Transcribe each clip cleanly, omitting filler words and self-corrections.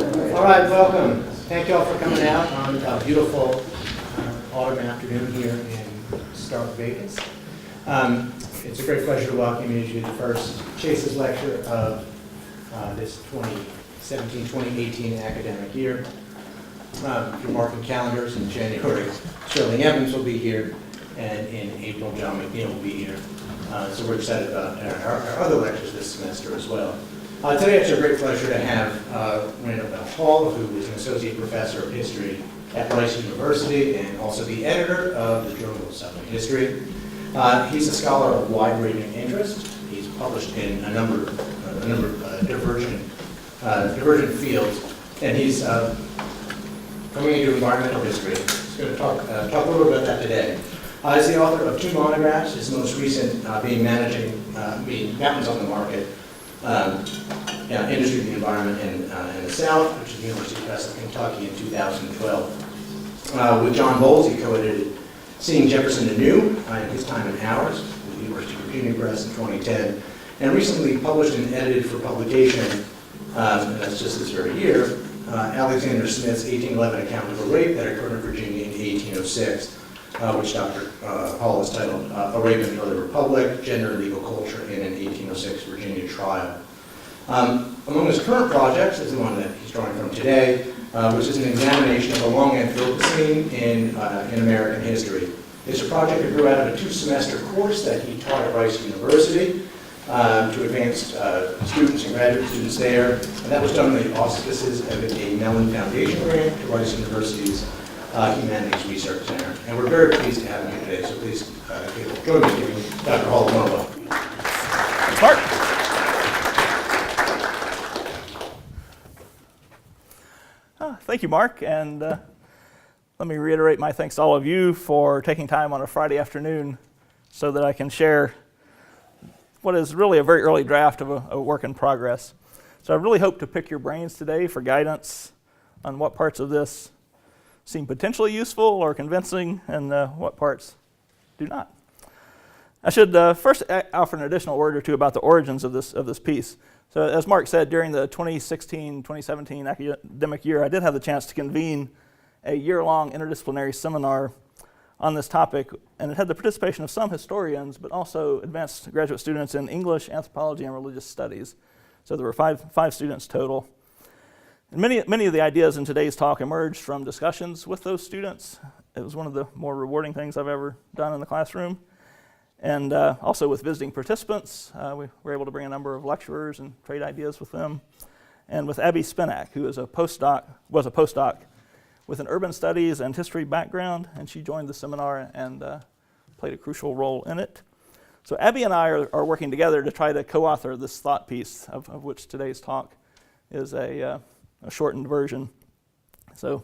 All right, welcome. Thank you all for coming out on a beautiful autumn afternoon here in stark Vegas. It's a great pleasure to welcome you to the first CHASES lecture of this 2017-2018 academic year. If you're marking calendars, in January, Sterling Evans will be here, and in April, John McNeil will be here. So we're excited about our other lectures this semester as well. Today it's a great pleasure to have Randal Hall, who is an associate professor of history at Rice University and also the editor of the Journal of Southern History. He's a scholar of wide-ranging interest. He's published in a number of divergent fields, and he's coming into environmental history. He's going to talk a little bit about that today. He's the author of 2 monographs, his most recent being Mountains on the Market, Industry of the Environment in the South, which is the University of Kentucky in 2012. With John Bowles, he co-edited Seeing Jefferson Anew in his time and ours with the University of Virginia Press in 2010, and recently published and edited for publication, and that's just this very year, Alexander Smith's 1811 account of a rape that occurred in Virginia in 1806, which Dr. Hall has titled A Rape in the Early Republic, Gender and Legal Culture in an 1806 Virginia Trial. Among his current projects is the one that he's drawing from today, which is an examination of the long Anthropocene in American history. It's a project that grew out of a 2-semester course that he taught at Rice University to advanced students and graduate students there, and that was done under the auspices of a Mellon Foundation grant to Rice University's Humanities Research Center. And we're very pleased to have him here today, so please join me in giving Dr. Hall a warm welcome. Mark. Thank you, Mark, and let me reiterate my thanks to all of you for taking time on a Friday afternoon so that I can share what is really a very early draft of a work in progress. So I really hope to pick your brains today for guidance on what parts of this seem potentially useful or convincing and what parts do not. I should first offer an additional word or two about the origins of this piece. So as Mark said, during the 2016-2017 academic year, I did have the chance to convene a year-long interdisciplinary seminar on this topic, and it had the participation of some historians, but also advanced graduate students in English, anthropology, and religious studies. So there were five students total. And many of the ideas in today's talk emerged from discussions with those students. It was one of the more rewarding things I've ever done in the classroom. And also with visiting participants, we were able to bring a number of lecturers and trade ideas with them. And with Abby Spinak, who was a postdoc with an urban studies and history background, and she joined the seminar and played a crucial role in it. So Abby and I are working together to try to co-author this thought piece, of which today's talk is a shortened version. So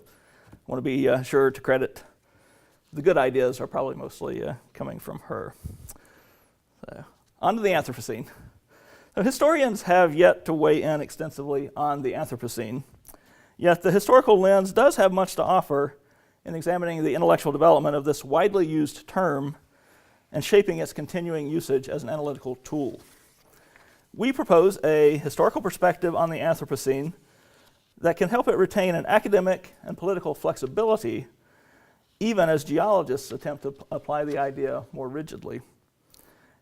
I want to be sure to credit the good ideas are probably mostly coming from her. So, on to the Anthropocene. So historians have yet to weigh in extensively on the Anthropocene, yet the historical lens does have much to offer in examining the intellectual development of this widely used term and shaping its continuing usage as an analytical tool. We propose a historical perspective on the Anthropocene that can help it retain an academic and political flexibility even as geologists attempt to apply the idea more rigidly.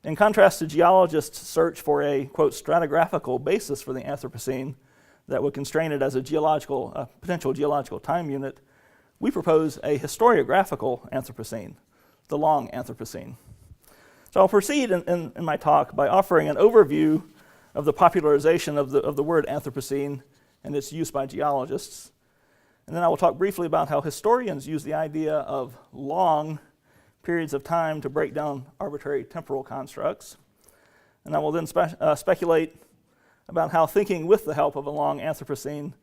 In contrast to geologists' search for a, quote, stratigraphical basis for the Anthropocene that would constrain it as a potential geological time unit, we propose a historiographical Anthropocene, the long Anthropocene. So I'll proceed in my talk by offering an overview of the popularization of the word Anthropocene and its use by geologists. And then I will talk briefly about how historians use the idea of long periods of time to break down arbitrary temporal constructs. And I will then speculate about how thinking with the help of a long Anthropocene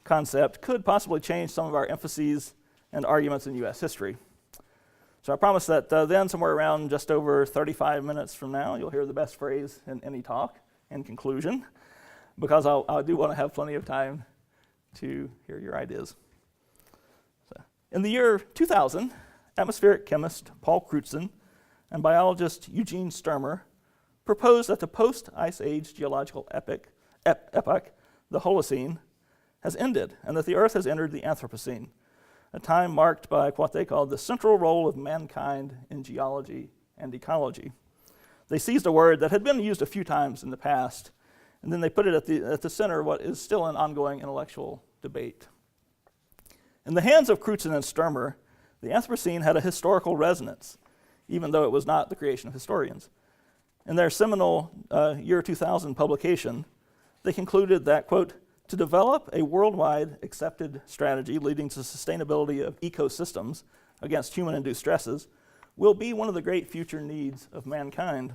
concept could possibly change some of our emphases and arguments in U.S. history. So I promise that then, somewhere around just over 35 minutes from now, you'll hear the best phrase in any talk in conclusion, because I do want to have plenty of time to hear your ideas. So, in the year 2000, atmospheric chemist Paul Crutzen and biologist Eugene Sturmer proposed that the post-Ice Age geological epoch, the Holocene, has ended and that the Earth has entered the Anthropocene, a time marked by what they called the central role of mankind in geology and ecology. They seized a word that had been used a few times in the past, and then they put it at the center of what is still an ongoing intellectual debate. In the hands of Crutzen and Sturmer, the Anthropocene had a historical resonance, even though it was not the creation of historians. In their seminal year 2000 publication, they concluded that, quote, to develop a worldwide accepted strategy leading to sustainability of ecosystems against human-induced stresses will be one of the great future needs of mankind.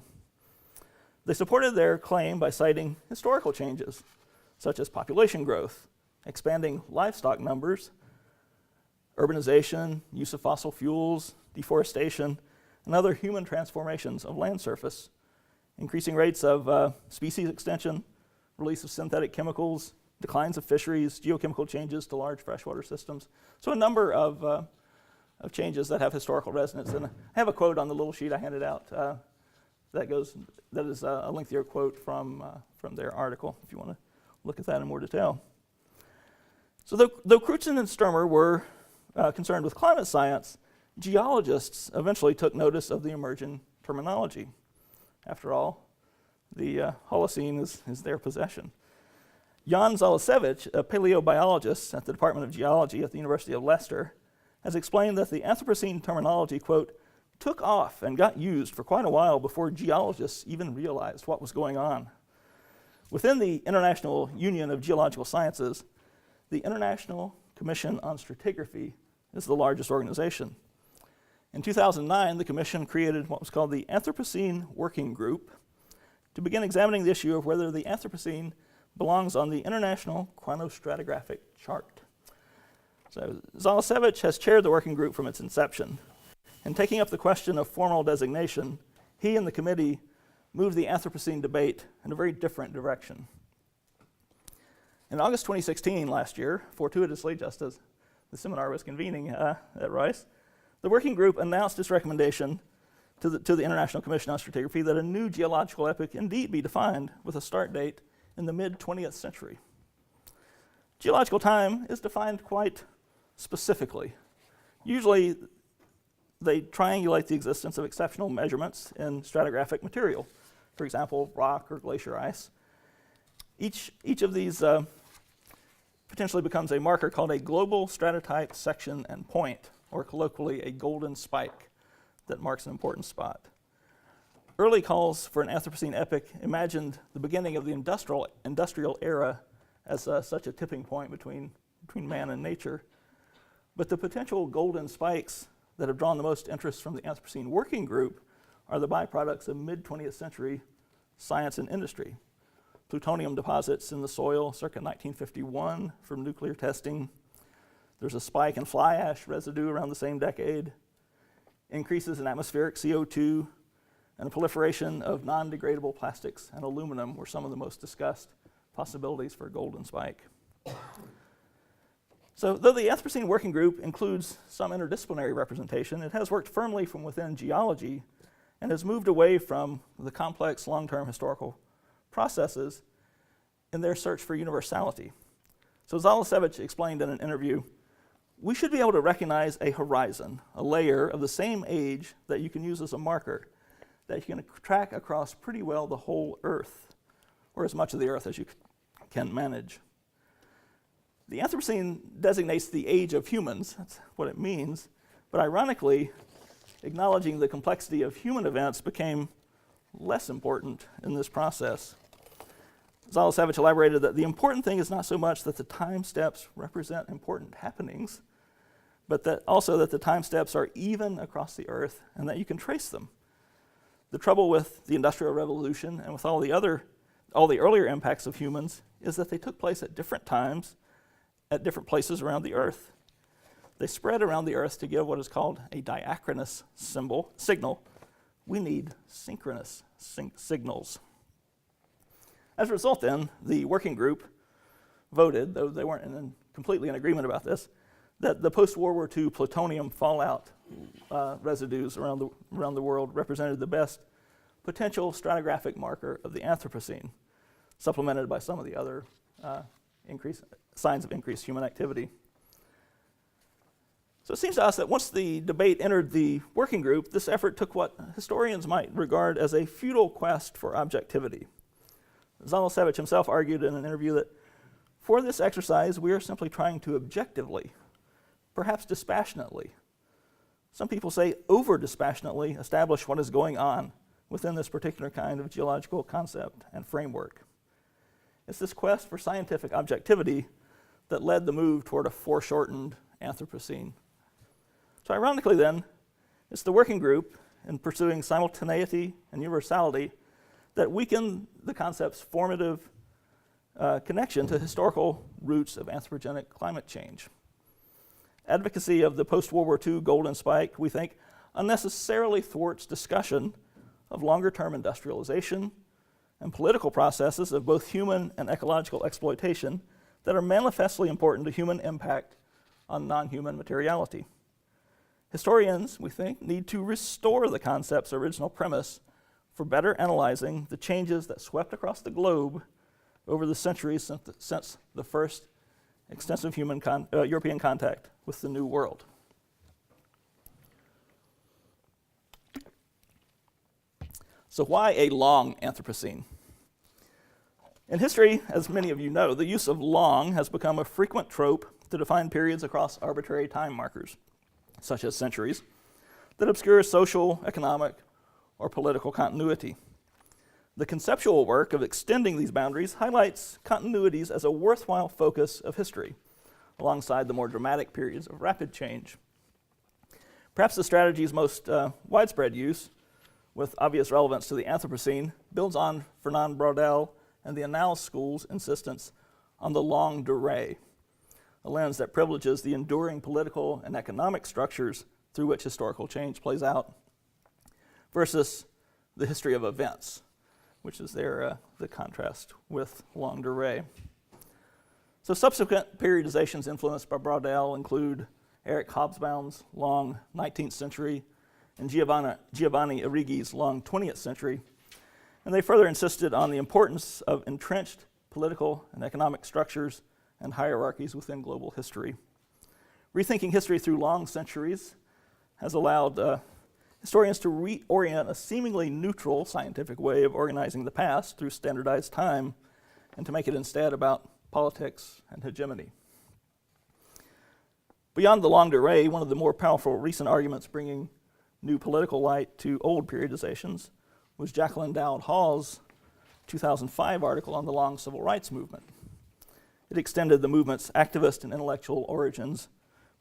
They supported their claim by citing historical changes, such as population growth, expanding livestock numbers, urbanization, use of fossil fuels, deforestation, and other human transformations of land surface, increasing rates of species extension, release of synthetic chemicals, declines of fisheries, geochemical changes to large freshwater systems. So a number of changes that have historical resonance. And I have a quote on the little sheet I handed out that is a lengthier quote from their article, if you want to look at that in more detail. So though Crutzen and Sturmer were concerned with climate science, geologists eventually took notice of the emerging terminology. After all, the Holocene is their possession. Jan Zalasevich, a paleobiologist at the Department of Geology at the University of Leicester, has explained that the Anthropocene terminology, quote, took off and got used for quite a while before geologists even realized what was going on. Within the International Union of Geological Sciences, the International Commission on Stratigraphy is the largest organization. In 2009, the Commission created what was called the Anthropocene Working Group to begin examining the issue of whether the Anthropocene belongs on the International Chronostratigraphic Chart. So Zalasevich has chaired the working group from its inception. In taking up the question of formal designation, he and the committee moved the Anthropocene debate in a very different direction. In August 2016, last year, fortuitously just as the seminar was convening at Rice, the working group announced its recommendation to the International Commission on Stratigraphy that a new geological epoch indeed be defined with a start date in the mid-20th century. Geological time is defined quite specifically. Usually, they triangulate the existence of exceptional measurements in stratigraphic material, for example, rock or glacier ice. Each of these potentially becomes a marker called a global stratotype section and point, or colloquially a golden spike that marks an important spot. Early calls for an Anthropocene epoch imagined the beginning of the industrial era as such a tipping point between man and nature. But the potential golden spikes that have drawn the most interest from the Anthropocene Working Group are the byproducts of mid-20th century science and industry. Plutonium deposits in the soil circa 1951 from nuclear testing. There's a spike in fly ash residue around the same decade. Increases in atmospheric CO2 and a proliferation of non-degradable plastics and aluminum were some of the most discussed possibilities for a golden spike. So though the Anthropocene Working Group includes some interdisciplinary representation, it has worked firmly from within geology and has moved away from the complex long-term historical processes in their search for universality. So Zalasevich explained in an interview, we should be able to recognize a horizon, a layer of the same age that you can use as a marker, that you can track across pretty well the whole Earth, or as much of the Earth as you can manage. The Anthropocene designates the age of humans, that's what it means, but ironically, acknowledging the complexity of human events became less important in this process. Zalasevich elaborated that the important thing is not so much that the time steps represent important happenings, but that also that the time steps are even across the Earth and that you can trace them. The trouble with the Industrial Revolution and with all the earlier impacts of humans is that they took place at different times, at different places around the Earth. They spread around the Earth to give what is called a diachronous signal. We need synchronous signals. As a result, then, the working group voted, though they weren't completely in agreement about this, that the post-World War II plutonium fallout residues around the world represented the best potential stratigraphic marker of the Anthropocene, supplemented by some of the other signs of increased human activity. So it seems to us that once the debate entered the working group, this effort took what historians might regard as a futile quest for objectivity. Zalesevich himself argued in an interview that for this exercise, we are simply trying to objectively, perhaps dispassionately, some people say over-dispassionately, establish what is going on within this particular kind of geological concept and framework. It's this quest for scientific objectivity that led the move toward a foreshortened Anthropocene. So ironically then, it's the working group in pursuing simultaneity and universality that weaken the concept's formative connection to historical roots of anthropogenic climate change. Advocacy of the post-World War II golden spike, we think, unnecessarily thwarts discussion of longer-term industrialization and political processes of both human and ecological exploitation that are manifestly important to human impact on non-human materiality. Historians, we think, need to restore the concept's original premise for better analyzing the changes that swept across the globe over the centuries since the first extensive European contact with the New World. So why a long Anthropocene? In history, as many of you know, the use of long has become a frequent trope to define periods across arbitrary time markers, such as centuries, that obscure social, economic, or political continuity. The conceptual work of extending these boundaries highlights continuities as a worthwhile focus of history, alongside the more dramatic periods of rapid change. Perhaps the strategy's most widespread use, with obvious relevance to the Anthropocene, builds on Fernand Braudel and the Annales School's insistence on the longue durée, a lens that privileges the enduring political and economic structures through which historical change plays out, versus the history of events, which is the contrast with longue durée. So subsequent periodizations influenced by Braudel include Eric Hobsbawm's long 19th century and Giovanni Arrighi's long 20th century, and they further insisted on the importance of entrenched political and economic structures and hierarchies within global history. Rethinking history through long centuries has allowed historians to reorient a seemingly neutral scientific way of organizing the past through standardized time, and to make it instead about politics and hegemony. Beyond the longue durée, one of the more powerful recent arguments bringing new political light to old periodizations was Jacqueline Dowd Hall's 2005 article on the long civil rights movement. It extended the movement's activist and intellectual origins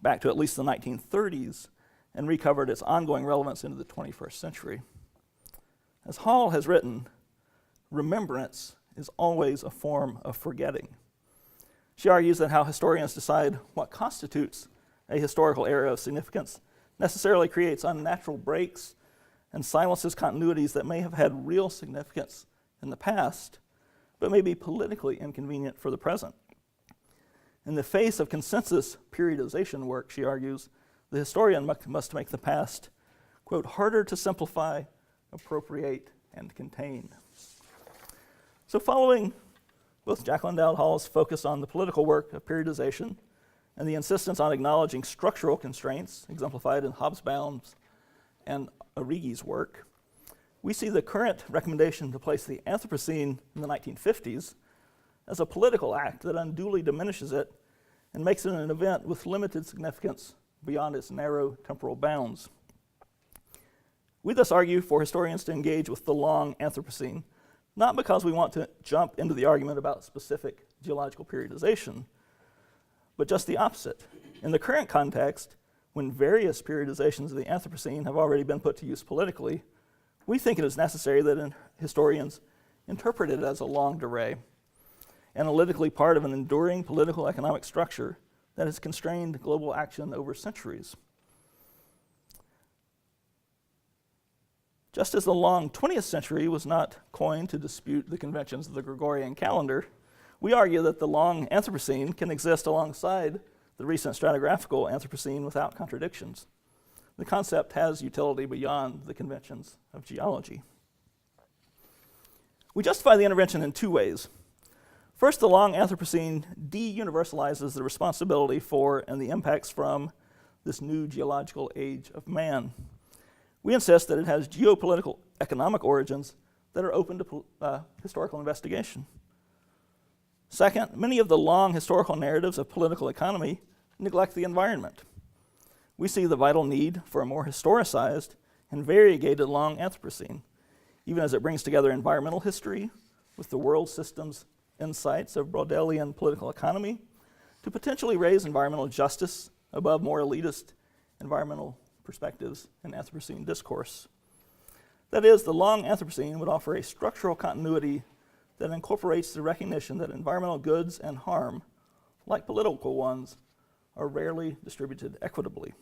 back to at least the 1930s and recovered its ongoing relevance into the 21st century. As Hall has written, remembrance is always a form of forgetting. She argues that how historians decide what constitutes a historical era of significance necessarily creates unnatural breaks and silences continuities that may have had real significance in the past, but may be politically inconvenient for the present. In the face of consensus periodization work, she argues, the historian must make the past, quote, harder to simplify, appropriate, and contain. So following both Jacqueline Dowd Hall's focus on the political work of periodization and the insistence on acknowledging structural constraints exemplified in Hobsbawm's and Arrighi's work, we see the current recommendation to place the Anthropocene in the 1950s as a political act that unduly diminishes it and makes it an event with limited significance beyond its narrow temporal bounds. We thus argue for historians to engage with the long Anthropocene, not because we want to jump into the argument about specific geological periodization, but just the opposite. In the current context, when various periodizations of the Anthropocene have already been put to use politically, we think it is necessary that historians interpret it as a longue durée, analytically part of an enduring political economic structure that has constrained global action over centuries. Just as the long 20th century was not coined to dispute the conventions of the Gregorian calendar, we argue that the long Anthropocene can exist alongside the recent stratigraphical Anthropocene without contradictions. The concept has utility beyond the conventions of geology. We justify the intervention in two ways. First, the long Anthropocene de-universalizes the responsibility for and the impacts from this new geological age of man. We insist that it has geopolitical economic origins that are open to historical investigation. Second, many of the long historical narratives of political economy neglect the environment. We see the vital need for a more historicized and variegated long Anthropocene, even as it brings together environmental history with the world system's insights of Brodelian political economy to potentially raise environmental justice above more elitist environmental perspectives in Anthropocene discourse. That is, the long Anthropocene would offer a structural continuity that incorporates the recognition that environmental goods and harm, like political ones, are rarely distributed equitably.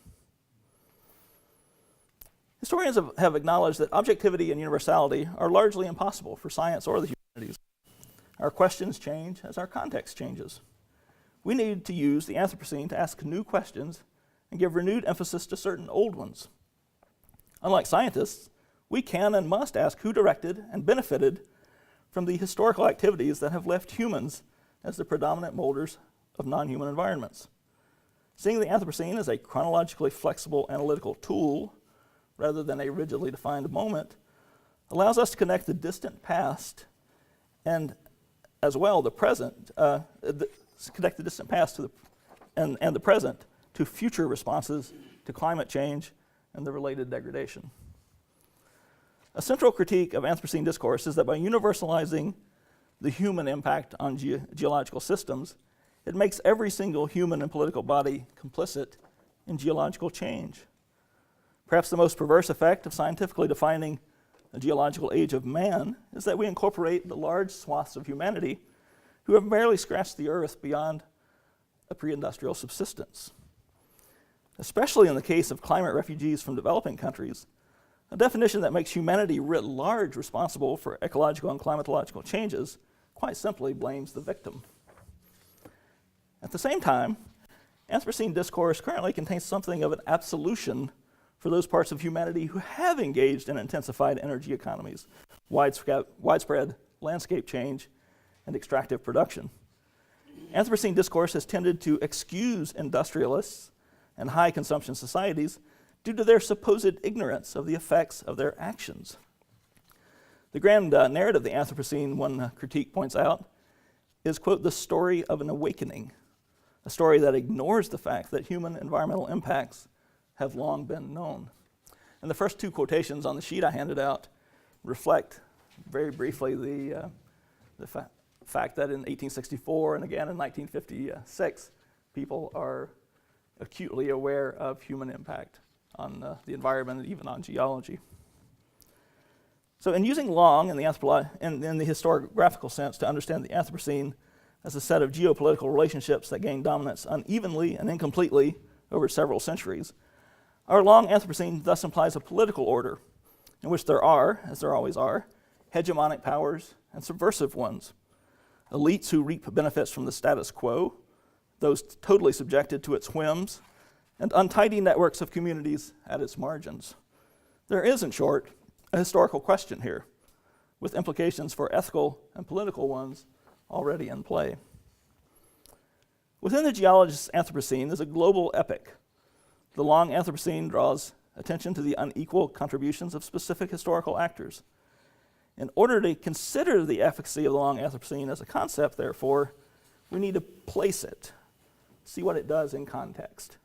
Historians have acknowledged that objectivity and universality are largely impossible for science or the humanities. Our questions change as our context changes. We need to use the Anthropocene to ask new questions and give renewed emphasis to certain old ones. Unlike scientists, we can and must ask who directed and benefited from the historical activities that have left humans as the predominant molders of non-human environments. Seeing the Anthropocene as a chronologically flexible analytical tool, rather than a rigidly defined moment, allows us to connect the distant past and as well the present, connect the distant past to the present to future responses to climate change and the related degradation. A central critique of Anthropocene discourse is that by universalizing the human impact on geological systems, it makes every single human and political body complicit in geological change. Perhaps the most perverse effect of scientifically defining the geological age of man is that we incorporate the large swaths of humanity who have barely scratched the earth beyond a pre-industrial subsistence. Especially in the case of climate refugees from developing countries, a definition that makes humanity writ large responsible for ecological and climatological changes quite simply blames the victim. At the same time, Anthropocene discourse currently contains something of an absolution for those parts of humanity who have engaged in intensified energy economies, widespread landscape change, and extractive production. Anthropocene discourse has tended to excuse industrialists and high-consumption societies due to their supposed ignorance of the effects of their actions. The grand narrative of the Anthropocene, one critique points out, is, quote, the story of an awakening, a story that ignores the fact that human environmental impacts have long been known. And the first two quotations on the sheet I handed out reflect very briefly the fact that in 1864 and again in 1956, people are acutely aware of human impact on the environment and even on geology. So in using long in the historiographical sense to understand the Anthropocene as a set of geopolitical relationships that gain dominance unevenly and incompletely over several centuries, our long Anthropocene thus implies a political order in which there are, as there always are, hegemonic powers and subversive ones, elites who reap benefits from the status quo, those totally subjected to its whims, and untidy networks of communities at its margins. There is, in short, a historical question here, with implications for ethical and political ones already in play. Within the geologist's Anthropocene is a global epic. The long Anthropocene draws attention to the unequal contributions of specific historical actors. In order to consider the efficacy of the long Anthropocene as a concept, therefore, we need to place it, see what it does in context.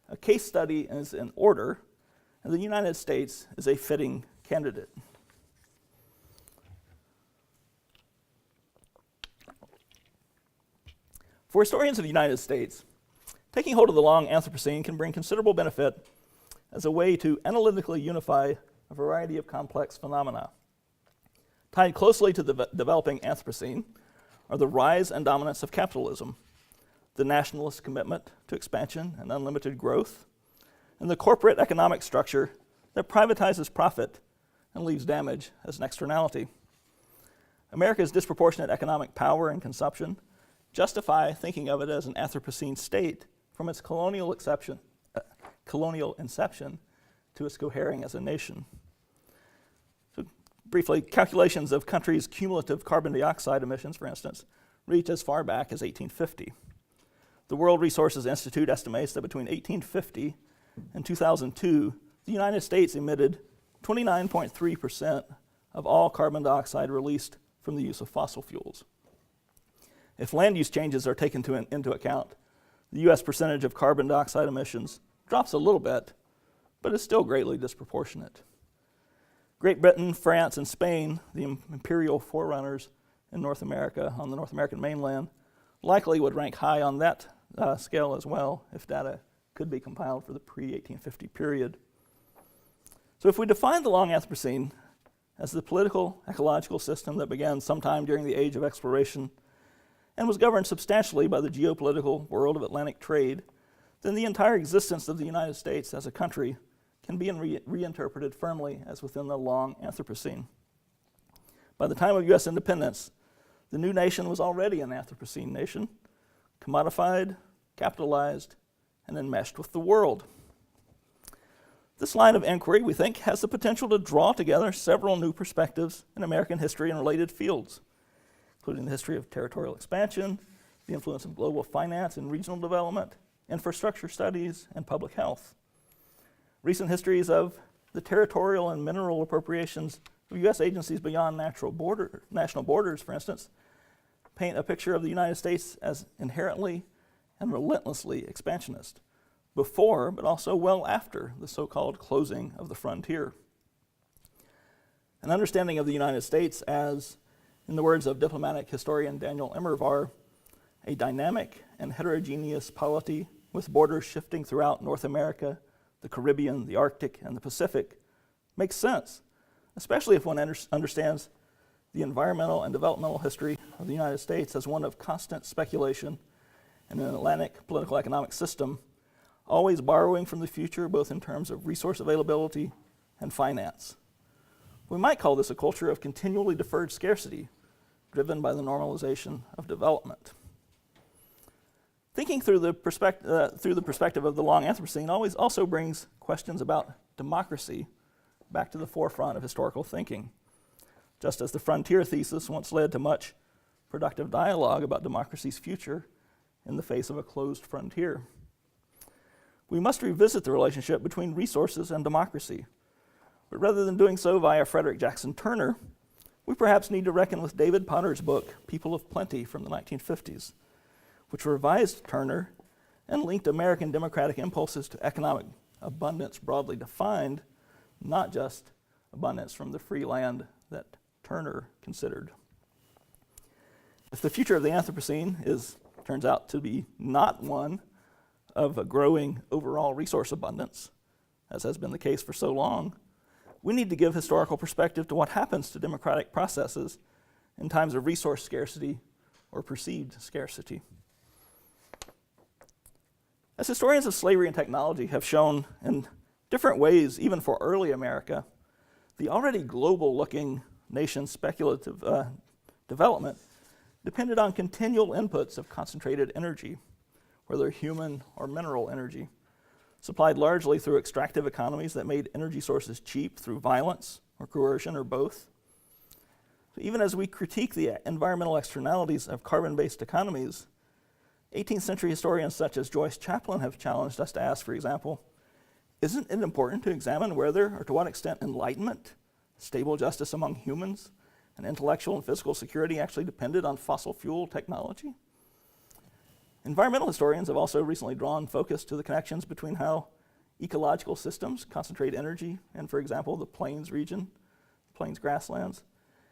A case study is in order, and the United States is a fitting candidate. For historians of the United States, taking hold of the long Anthropocene can bring considerable benefit as a way to analytically unify a variety of complex phenomena. Tied closely to the developing Anthropocene are the rise and dominance of capitalism, the nationalist commitment to expansion and unlimited growth, and the corporate economic structure that privatizes profit and leaves damage as an externality. America's disproportionate economic power and consumption justify thinking of it as an Anthropocene state from its colonial inception to its cohering as a nation. So briefly, calculations of countries' cumulative carbon dioxide emissions, for instance, reach as far back as 1850. The World Resources Institute estimates that between 1850 and 2002, the United States emitted 29.3% of all carbon dioxide released from the use of fossil fuels. If land use changes are taken into account, the U.S. percentage of carbon dioxide emissions drops a little bit, but is still greatly disproportionate. Great Britain, France, and Spain, the imperial forerunners in North America, on the North American mainland, likely would rank high on that scale as well if data could be compiled for the pre-1850 period. So if we define the long Anthropocene as the political, ecological system that began sometime during the age of exploration and was governed substantially by the geopolitical world of Atlantic trade, then the entire existence of the United States as a country can be reinterpreted firmly as within the long Anthropocene. By the time of U.S. independence, the new nation was already an Anthropocene nation, commodified, capitalized, and enmeshed with the world. This line of inquiry, we think, has the potential to draw together several new perspectives in American history and related fields, including the history of territorial expansion, the influence of global finance and regional development, infrastructure studies, and public health. Recent histories of the territorial and mineral appropriations of U.S. agencies beyond national borders, for instance, paint a picture of the United States as inherently and relentlessly expansionist, before but also well after the so-called closing of the frontier. An understanding of the United States as, in the words of diplomatic historian Daniel Immerwahr, a dynamic and heterogeneous polity with borders shifting throughout North America, the Caribbean, the Arctic, and the Pacific, makes sense, especially if one understands the environmental and developmental history of the United States as one of constant speculation in an Atlantic political economic system, always borrowing from the future both in terms of resource availability and finance. We might call this a culture of continually deferred scarcity, driven by the normalization of development. Thinking through the perspective of the long Anthropocene also brings questions about democracy back to the forefront of historical thinking, just as the frontier thesis once led to much productive dialogue about democracy's future in the face of a closed frontier. We must revisit the relationship between resources and democracy, but rather than doing so via Frederick Jackson Turner, we perhaps need to reckon with David Potter's book, People of Plenty, from the 1950s, which revised Turner and linked American democratic impulses to economic abundance broadly defined, not just abundance from the free land that Turner considered. If the future of the Anthropocene turns out to be not one of a growing overall resource abundance, as has been the case for so long, we need to give historical perspective to what happens to democratic processes in times of resource scarcity or perceived scarcity. As historians of slavery and technology have shown in different ways, even for early America, the already global-looking nation's speculative development depended on continual inputs of concentrated energy, whether human or mineral energy, supplied largely through extractive economies that made energy sources cheap through violence or coercion or both. So even as we critique the environmental externalities of carbon-based economies, 18th century historians such as Joyce Chaplin have challenged us to ask, for example, isn't it important to examine whether or to what extent enlightenment, stable justice among humans, and intellectual and physical security actually depended on fossil fuel technology? Environmental historians have also recently drawn focus to the connections between how ecological systems concentrate energy in, for example, the plains region, plains grasslands,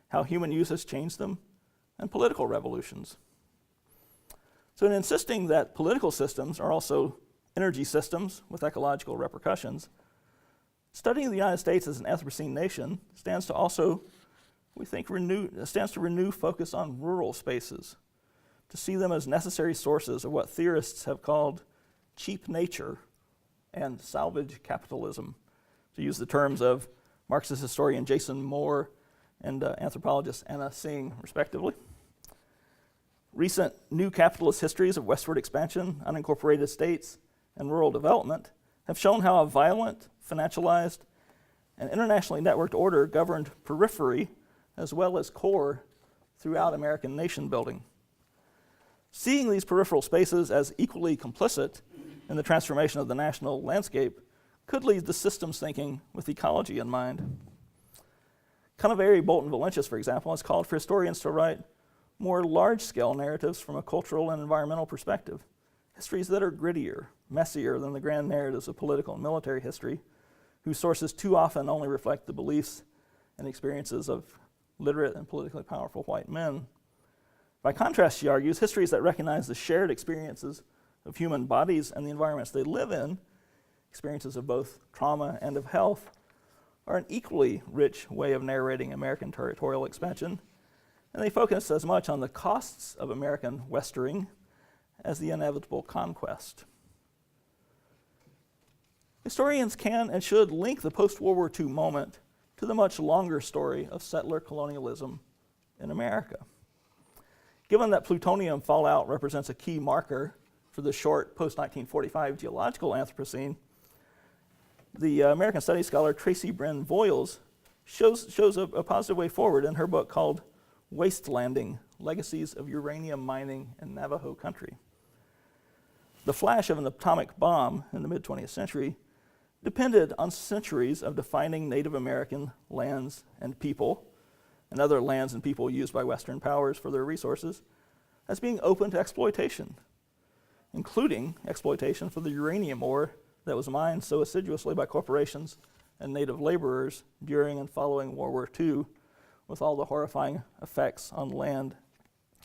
how human use has changed them, and political revolutions. So in insisting that political systems are also energy systems with ecological repercussions, studying the United States as an Anthropocene nation stands to also, we think, renew focus on rural spaces, to see them as necessary sources of what theorists have called cheap nature and salvage capitalism, to use the terms of Marxist historian Jason Moore and anthropologist Anna Singh, respectively. Recent new capitalist histories of westward expansion, unincorporated states, and rural development have shown how a violent, financialized, and internationally networked order governed periphery as well as core throughout American nation building. Seeing these peripheral spaces as equally complicit in the transformation of the national landscape could lead to systems thinking with ecology in mind. Canaveri Bolton Valencius, for example, has called for historians to write more large-scale narratives from a cultural and environmental perspective, histories that are grittier, messier than the grand narratives of political and military history, whose sources too often only reflect the beliefs and experiences of literate and politically powerful white men. By contrast, she argues, histories that recognize the shared experiences of human bodies and the environments they live in, experiences of both trauma and of health, are an equally rich way of narrating American territorial expansion, and they focus as much on the costs of American westering as the inevitable conquest. Historians can and should link the post-World War II moment to the much longer story of settler colonialism in America. Given that plutonium fallout represents a key marker for the short post-1945 geological Anthropocene, the American Studies scholar Tracy Bryn Voiles shows a positive way forward in her book called Wastelanding: Legacies of Uranium Mining in Navajo Country. The flash of an atomic bomb in the mid-20th century depended on centuries of defining Native American lands and people, and other lands and people used by Western powers for their resources, as being open to exploitation, including exploitation for the uranium ore that was mined so assiduously by corporations and native laborers during and following World War II, with all the horrifying effects on land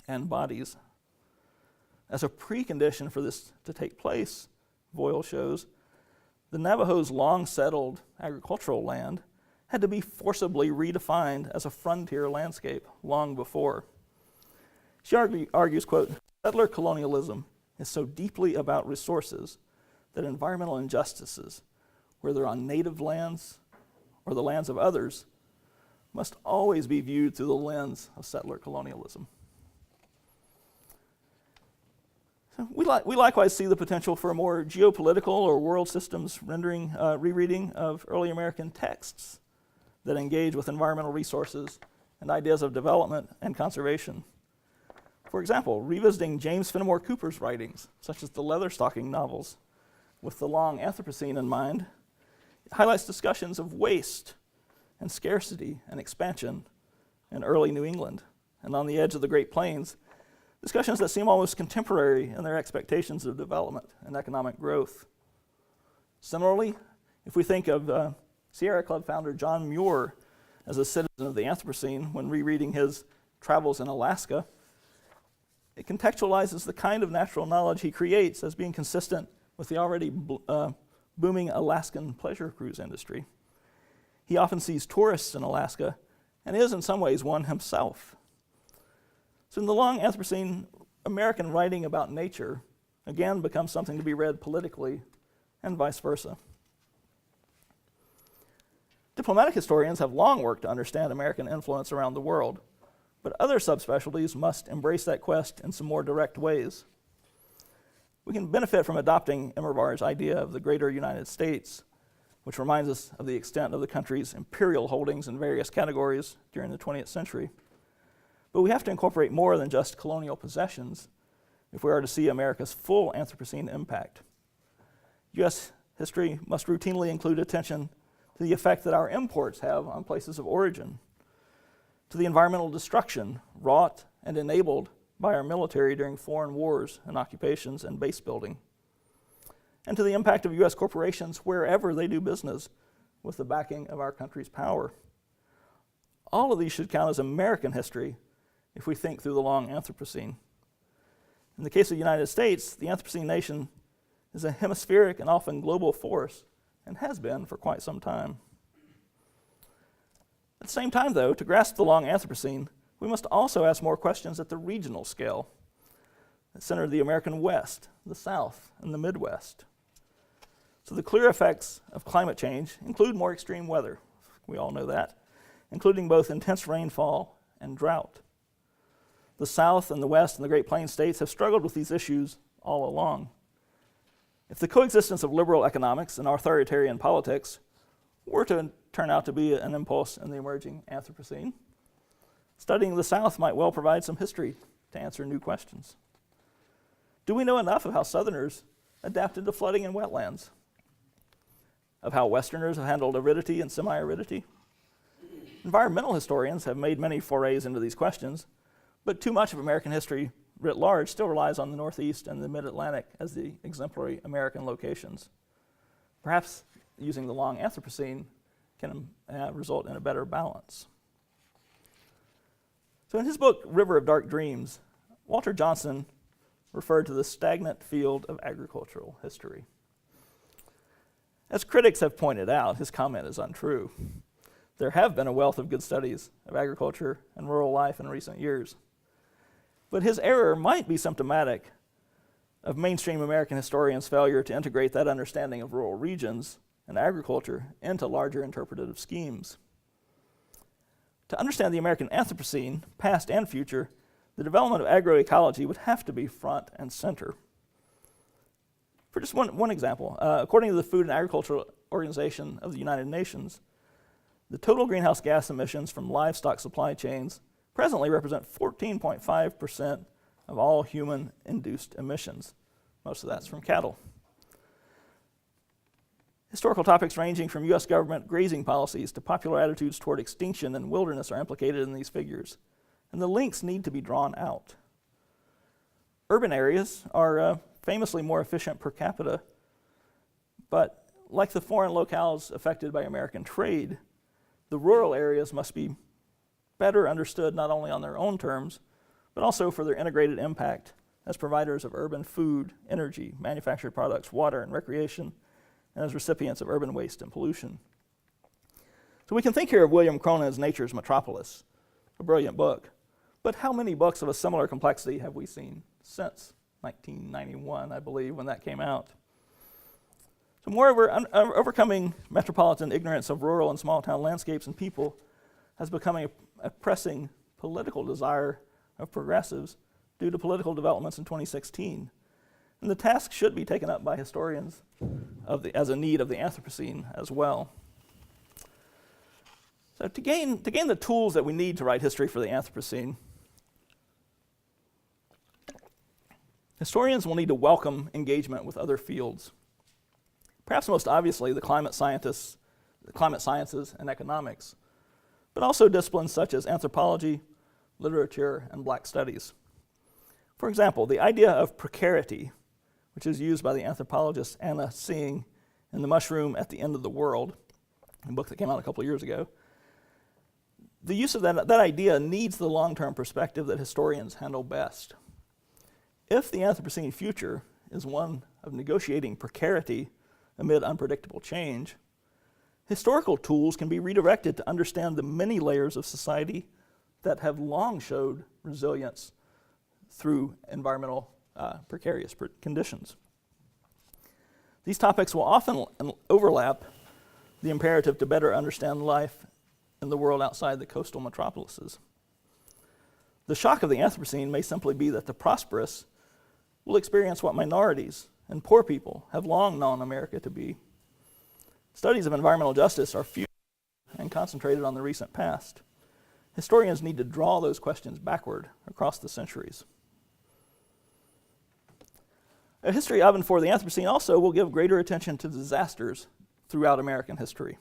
and bodies. As a precondition for this to take place, Voiles shows, the Navajos' long-settled agricultural land had to be forcibly redefined as a frontier landscape long before. She argues, quote, settler colonialism is so deeply about resources that environmental injustices, whether on native lands or the lands of others, must always be viewed through the lens of settler colonialism. So we likewise see the potential for a more geopolitical or world systems rereading of early American texts that engage with environmental resources and ideas of development and conservation. For example, revisiting James Fenimore Cooper's writings, such as the Leatherstocking novels, with the long Anthropocene in mind, it highlights discussions of waste and scarcity and expansion in early New England and on the edge of the Great Plains, discussions that seem almost contemporary in their expectations of development and economic growth. Similarly, if we think of Sierra Club founder John Muir as a citizen of the Anthropocene when rereading his travels in Alaska, it contextualizes the kind of natural knowledge he creates as being consistent with the already booming Alaskan pleasure cruise industry. He often sees tourists in Alaska and is in some ways one himself. So in the long Anthropocene, American writing about nature again becomes something to be read politically and vice versa. Diplomatic historians have long worked to understand American influence around the world, but other subspecialties must embrace that quest in some more direct ways. We can benefit from adopting Immerwahr's idea of the greater United States, which reminds us of the extent of the country's imperial holdings in various categories during the 20th century. But we have to incorporate more than just colonial possessions if we are to see America's full Anthropocene impact. U.S. history must routinely include attention to the effect that our imports have on places of origin, to the environmental destruction wrought and enabled by our military during foreign wars and occupations and base building, and to the impact of U.S. corporations wherever they do business with the backing of our country's power. All of these should count as American history if we think through the long Anthropocene. In the case of the United States, the Anthropocene nation is a hemispheric and often global force, and has been for quite some time. At the same time, though, to grasp the long Anthropocene, we must also ask more questions at the regional scale that center the American West, the South, and the Midwest. So the clear effects of climate change include more extreme weather. We all know that, including both intense rainfall and drought. The South and the West and the Great Plains states have struggled with these issues all along. If the coexistence of liberal economics and authoritarian politics were to turn out to be an impulse in the emerging Anthropocene, studying the South might well provide some history to answer new questions. Do we know enough of how Southerners adapted to flooding and wetlands? Of how Westerners have handled aridity and semi-aridity? Environmental historians have made many forays into these questions, but too much of American history writ large still relies on the Northeast and the Mid-Atlantic as the exemplary American locations. Perhaps using the long Anthropocene can result in a better balance. So in his book, River of Dark Dreams, Walter Johnson referred to the stagnant field of agricultural history. As critics have pointed out, his comment is untrue. There have been a wealth of good studies of agriculture and rural life in recent years. But his error might be symptomatic of mainstream American historians' failure to integrate that understanding of rural regions and agriculture into larger interpretative schemes. To understand the American Anthropocene, past and future, the development of agroecology would have to be front and center. For just one example, according to the Food and Agricultural Organization of the United Nations, the total greenhouse gas emissions from livestock supply chains presently represent 14.5% of all human-induced emissions. Most of that's from cattle. Historical topics ranging from U.S. government grazing policies to popular attitudes toward extinction and wilderness are implicated in these figures, and the links need to be drawn out. Urban areas are famously more efficient per capita, but like the foreign locales affected by American trade, the rural areas must be better understood not only on their own terms, but also for their integrated impact as providers of urban food, energy, manufactured products, water, and recreation, and as recipients of urban waste and pollution. So we can think here of William Cronin's Nature's Metropolis, a brilliant book, but how many books of a similar complexity have we seen since 1991, I believe, when that came out? So moreover, overcoming metropolitan ignorance of rural and small town landscapes and people has become a pressing political desire of progressives due to political developments in 2016. And the task should be taken up by historians as a need of the Anthropocene as well. So to gain the tools that we need to write history for the Anthropocene, historians will need to welcome engagement with other fields. Perhaps most obviously the climate sciences and economics, but also disciplines such as anthropology, literature, and Black studies. For example, the idea of precarity, which is used by the anthropologist Anna Tsing in The Mushroom at the End of the World, a book that came out a couple of years ago. The use of that idea needs the long-term perspective that historians handle best. If the Anthropocene future is one of negotiating precarity amid unpredictable change, historical tools can be redirected to understand the many layers of society that have long showed resilience through environmental precarious conditions. These topics will often overlap the imperative to better understand life in the world outside the coastal metropolises. The shock of the Anthropocene may simply be that the prosperous will experience what minorities and poor people have long known America to be. Studies of environmental justice are few and concentrated on the recent past. Historians need to draw those questions backward across the centuries. A history of and for the Anthropocene also will give greater attention to disasters throughout American history.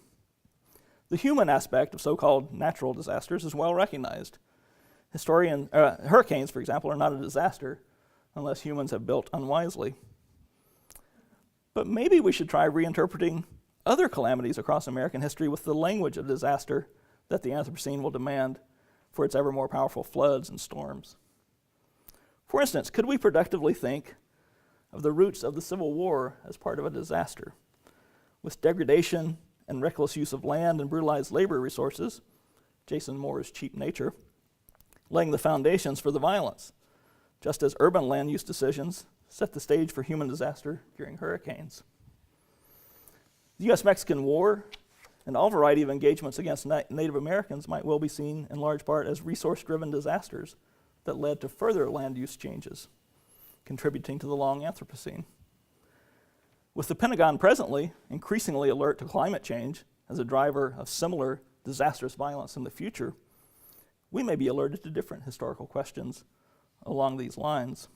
The human aspect of so-called natural disasters is well recognized. Hurricanes, for example, are not a disaster unless humans have built unwisely. But maybe we should try reinterpreting other calamities across American history with the language of disaster that the Anthropocene will demand for its ever more powerful floods and storms. For instance, could we productively think of the roots of the Civil War as part of a disaster, with degradation and reckless use of land and brutalized labor resources, Jason Moore's cheap nature, laying the foundations for the violence, just as urban land use decisions set the stage for human disaster during hurricanes. The U.S.-Mexican War and all variety of engagements against Native Americans might well be seen in large part as resource-driven disasters that led to further land use changes, contributing to the long Anthropocene. With the Pentagon presently increasingly alert to climate change as a driver of similar disastrous violence in the future, we may be alerted to different historical questions along these lines.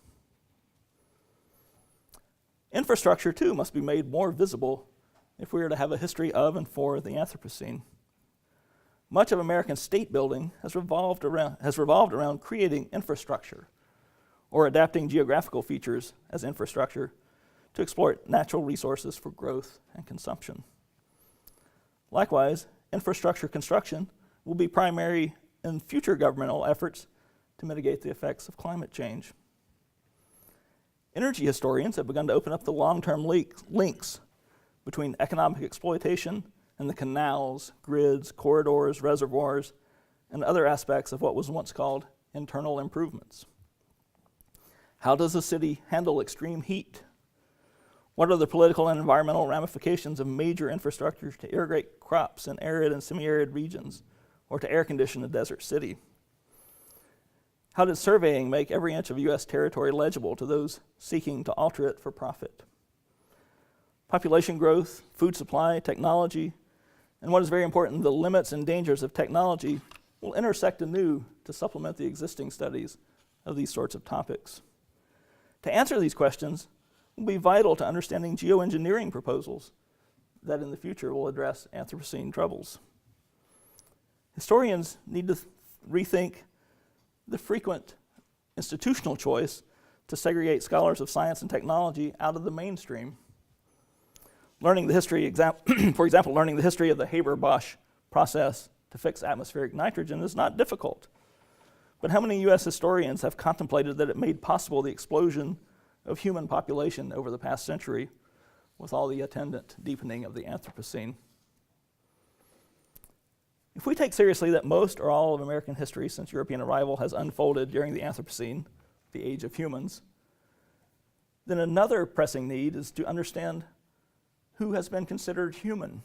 Infrastructure, too, must be made more visible if we are to have a history of and for the Anthropocene. Much of American state building has revolved around creating infrastructure or adapting geographical features as infrastructure to exploit natural resources for growth and consumption. Likewise, infrastructure construction will be primary in future governmental efforts to mitigate the effects of climate change. Energy historians have begun to open up the long-term links between economic exploitation and the canals, grids, corridors, reservoirs, and other aspects of what was once called internal improvements. How does a city handle extreme heat? What are the political and environmental ramifications of major infrastructure to irrigate crops in arid and semi-arid regions, or to air condition a desert city? How did surveying make every inch of U.S. territory legible to those seeking to alter it for profit? Population growth, food supply, technology, and what is very important, the limits and dangers of technology will intersect anew to supplement the existing studies of these sorts of topics. To answer these questions will be vital to understanding geoengineering proposals that in the future will address Anthropocene troubles. Historians need to rethink the frequent institutional choice to segregate scholars of science and technology out of the mainstream. Learning the history, for example, learning the history of the Haber-Bosch process to fix atmospheric nitrogen is not difficult. But how many U.S. historians have contemplated that it made possible the explosion of human population over the past century with all the attendant deepening of the Anthropocene? If we take seriously that most or all of American history since European arrival has unfolded during the Anthropocene, the age of humans, then another pressing need is to understand who has been considered human.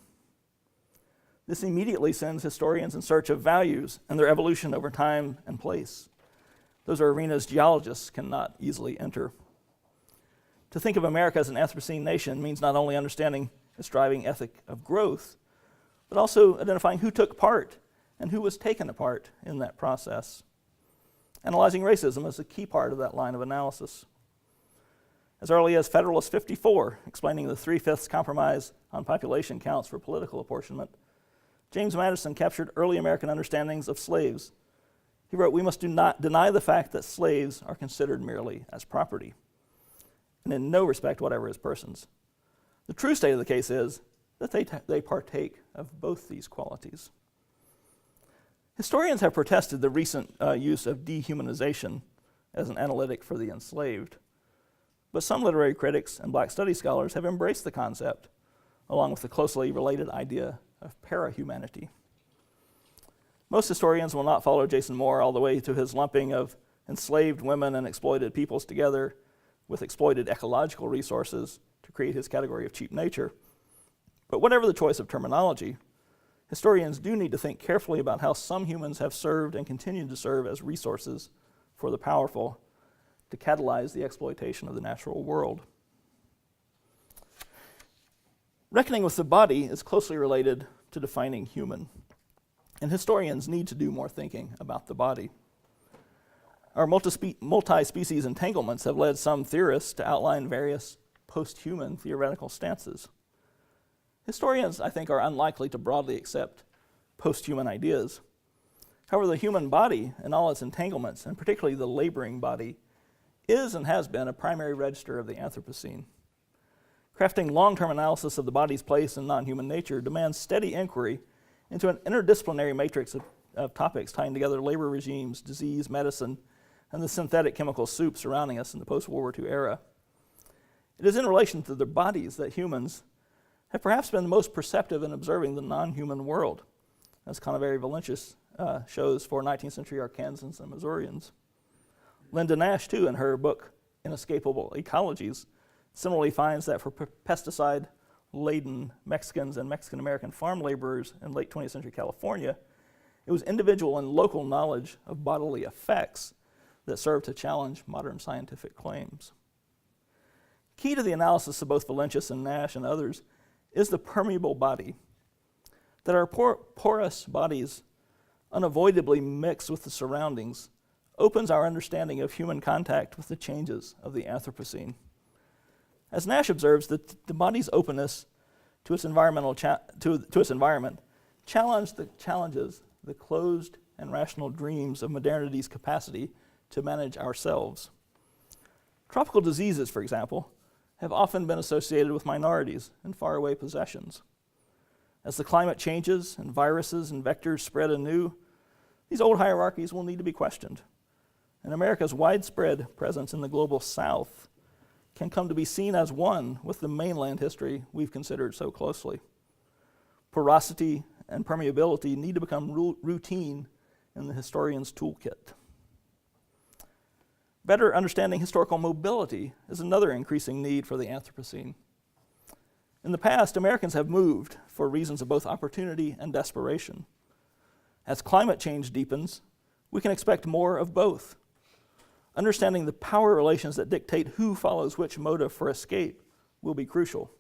This immediately sends historians in search of values and their evolution over time and place. Those are arenas geologists cannot easily enter. To think of America as an Anthropocene nation means not only understanding its driving ethic of growth, but also identifying who took part and who was taken apart in that process. Analyzing racism is a key part of that line of analysis. As early as Federalist 54, explaining the 3/5 compromise on population counts for political apportionment, James Madison captured early American understandings of slaves. He wrote, "We must do not deny the fact that slaves are considered merely as property, and in no respect whatever as persons. The true state of the case is that they partake of both these qualities." Historians have protested the recent use of dehumanization as an analytic for the enslaved. But some literary critics and Black studies scholars have embraced the concept, along with the closely related idea of parahumanity. Most historians will not follow Jason Moore all the way to his lumping of enslaved women and exploited peoples together with exploited ecological resources to create his category of cheap nature. But whatever the choice of terminology, historians do need to think carefully about how some humans have served and continue to serve as resources for the powerful to catalyze the exploitation of the natural world. Reckoning with the body is closely related to defining human, and historians need to do more thinking about the body. Our multi-species entanglements have led some theorists to outline various post-human theoretical stances. Historians, I think, are unlikely to broadly accept post-human ideas. However, the human body and all its entanglements, and particularly the laboring body, is and has been a primary register of the Anthropocene. Crafting long-term analysis of the body's place in non-human nature demands steady inquiry into an interdisciplinary matrix of topics tying together labor regimes, disease, medicine, and the synthetic chemical soup surrounding us in the post-World War II era. It is in relation to their bodies that humans have perhaps been the most perceptive in observing the non-human world, as Conaveri Valentius shows for 19th century Arkansans and Missourians. Linda Nash, too, in her book Inescapable Ecologies, similarly finds that for pesticide-laden Mexicans and Mexican-American farm laborers in late 20th century California, it was individual and local knowledge of bodily effects that served to challenge modern scientific claims. Key to the analysis of both Valentius and Nash and others is the permeable body, that our porous bodies unavoidably mix with the surroundings opens our understanding of human contact with the changes of the Anthropocene. As Nash observes, the body's openness to its environment challenges the closed and rational dreams of modernity's capacity to manage ourselves. Tropical diseases, for example, have often been associated with minorities and faraway possessions. As the climate changes and viruses and vectors spread anew, these old hierarchies will need to be questioned. And America's widespread presence in the global South can come to be seen as one with the mainland history we've considered so closely. Porosity and permeability need to become routine in the historian's toolkit. Better understanding historical mobility is another increasing need for the Anthropocene. In the past, Americans have moved for reasons of both opportunity and desperation. As climate change deepens, we can expect more of both. Understanding the power relations that dictate who follows which motive for escape will be crucial.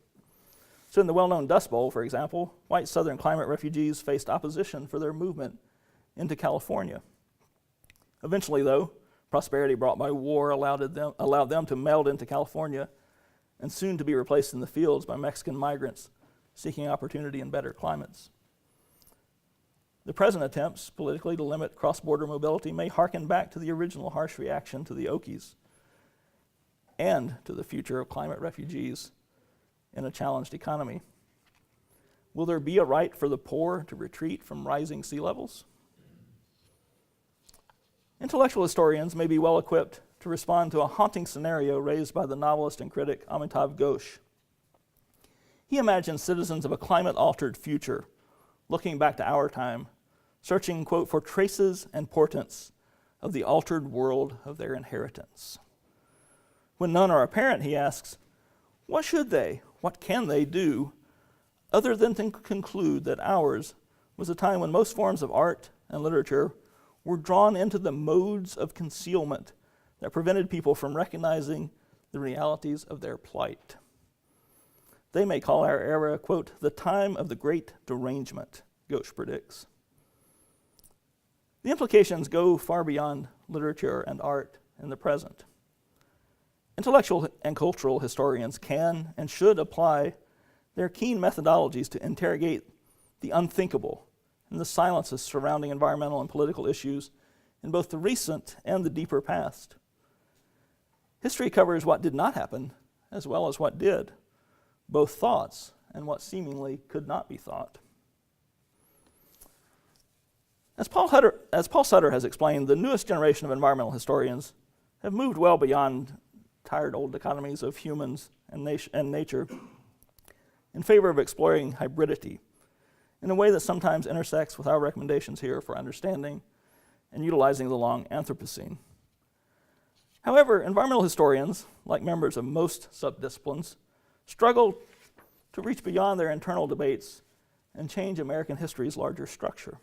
So in the well-known Dust Bowl, for example, white Southern climate refugees faced opposition for their movement into California. Eventually, though, prosperity brought by war allowed them to meld into California and soon to be replaced in the fields by Mexican migrants seeking opportunity in better climates. The present attempts politically to limit cross-border mobility may harken back to the original harsh reaction to the Okies and to the future of climate refugees in a challenged economy. Will there be a right for the poor to retreat from rising sea levels? Intellectual historians may be well equipped to respond to a haunting scenario raised by the novelist and critic Amitav Ghosh. He imagines citizens of a climate-altered future, looking back to our time, searching, quote, for traces and portents of the altered world of their inheritance. When none are apparent, he asks, what can they do, other than to conclude that ours was a time when most forms of art and literature were drawn into the modes of concealment that prevented people from recognizing the realities of their plight. They may call our era, quote, the time of the great derangement, Ghosh predicts. The implications go far beyond literature and art in the present. Intellectual and cultural historians can and should apply their keen methodologies to interrogate the unthinkable and the silences surrounding environmental and political issues in both the recent and the deeper past. History covers what did not happen as well as what did, both thoughts and what seemingly could not be thought. As Paul Sutter has explained, the newest generation of environmental historians have moved well beyond tired old dichotomies of humans and nature in favor of exploring hybridity in a way that sometimes intersects with our recommendations here for understanding and utilizing the long Anthropocene. However, environmental historians, like members of most subdisciplines, struggle to reach beyond their internal debates and change American history's larger structure.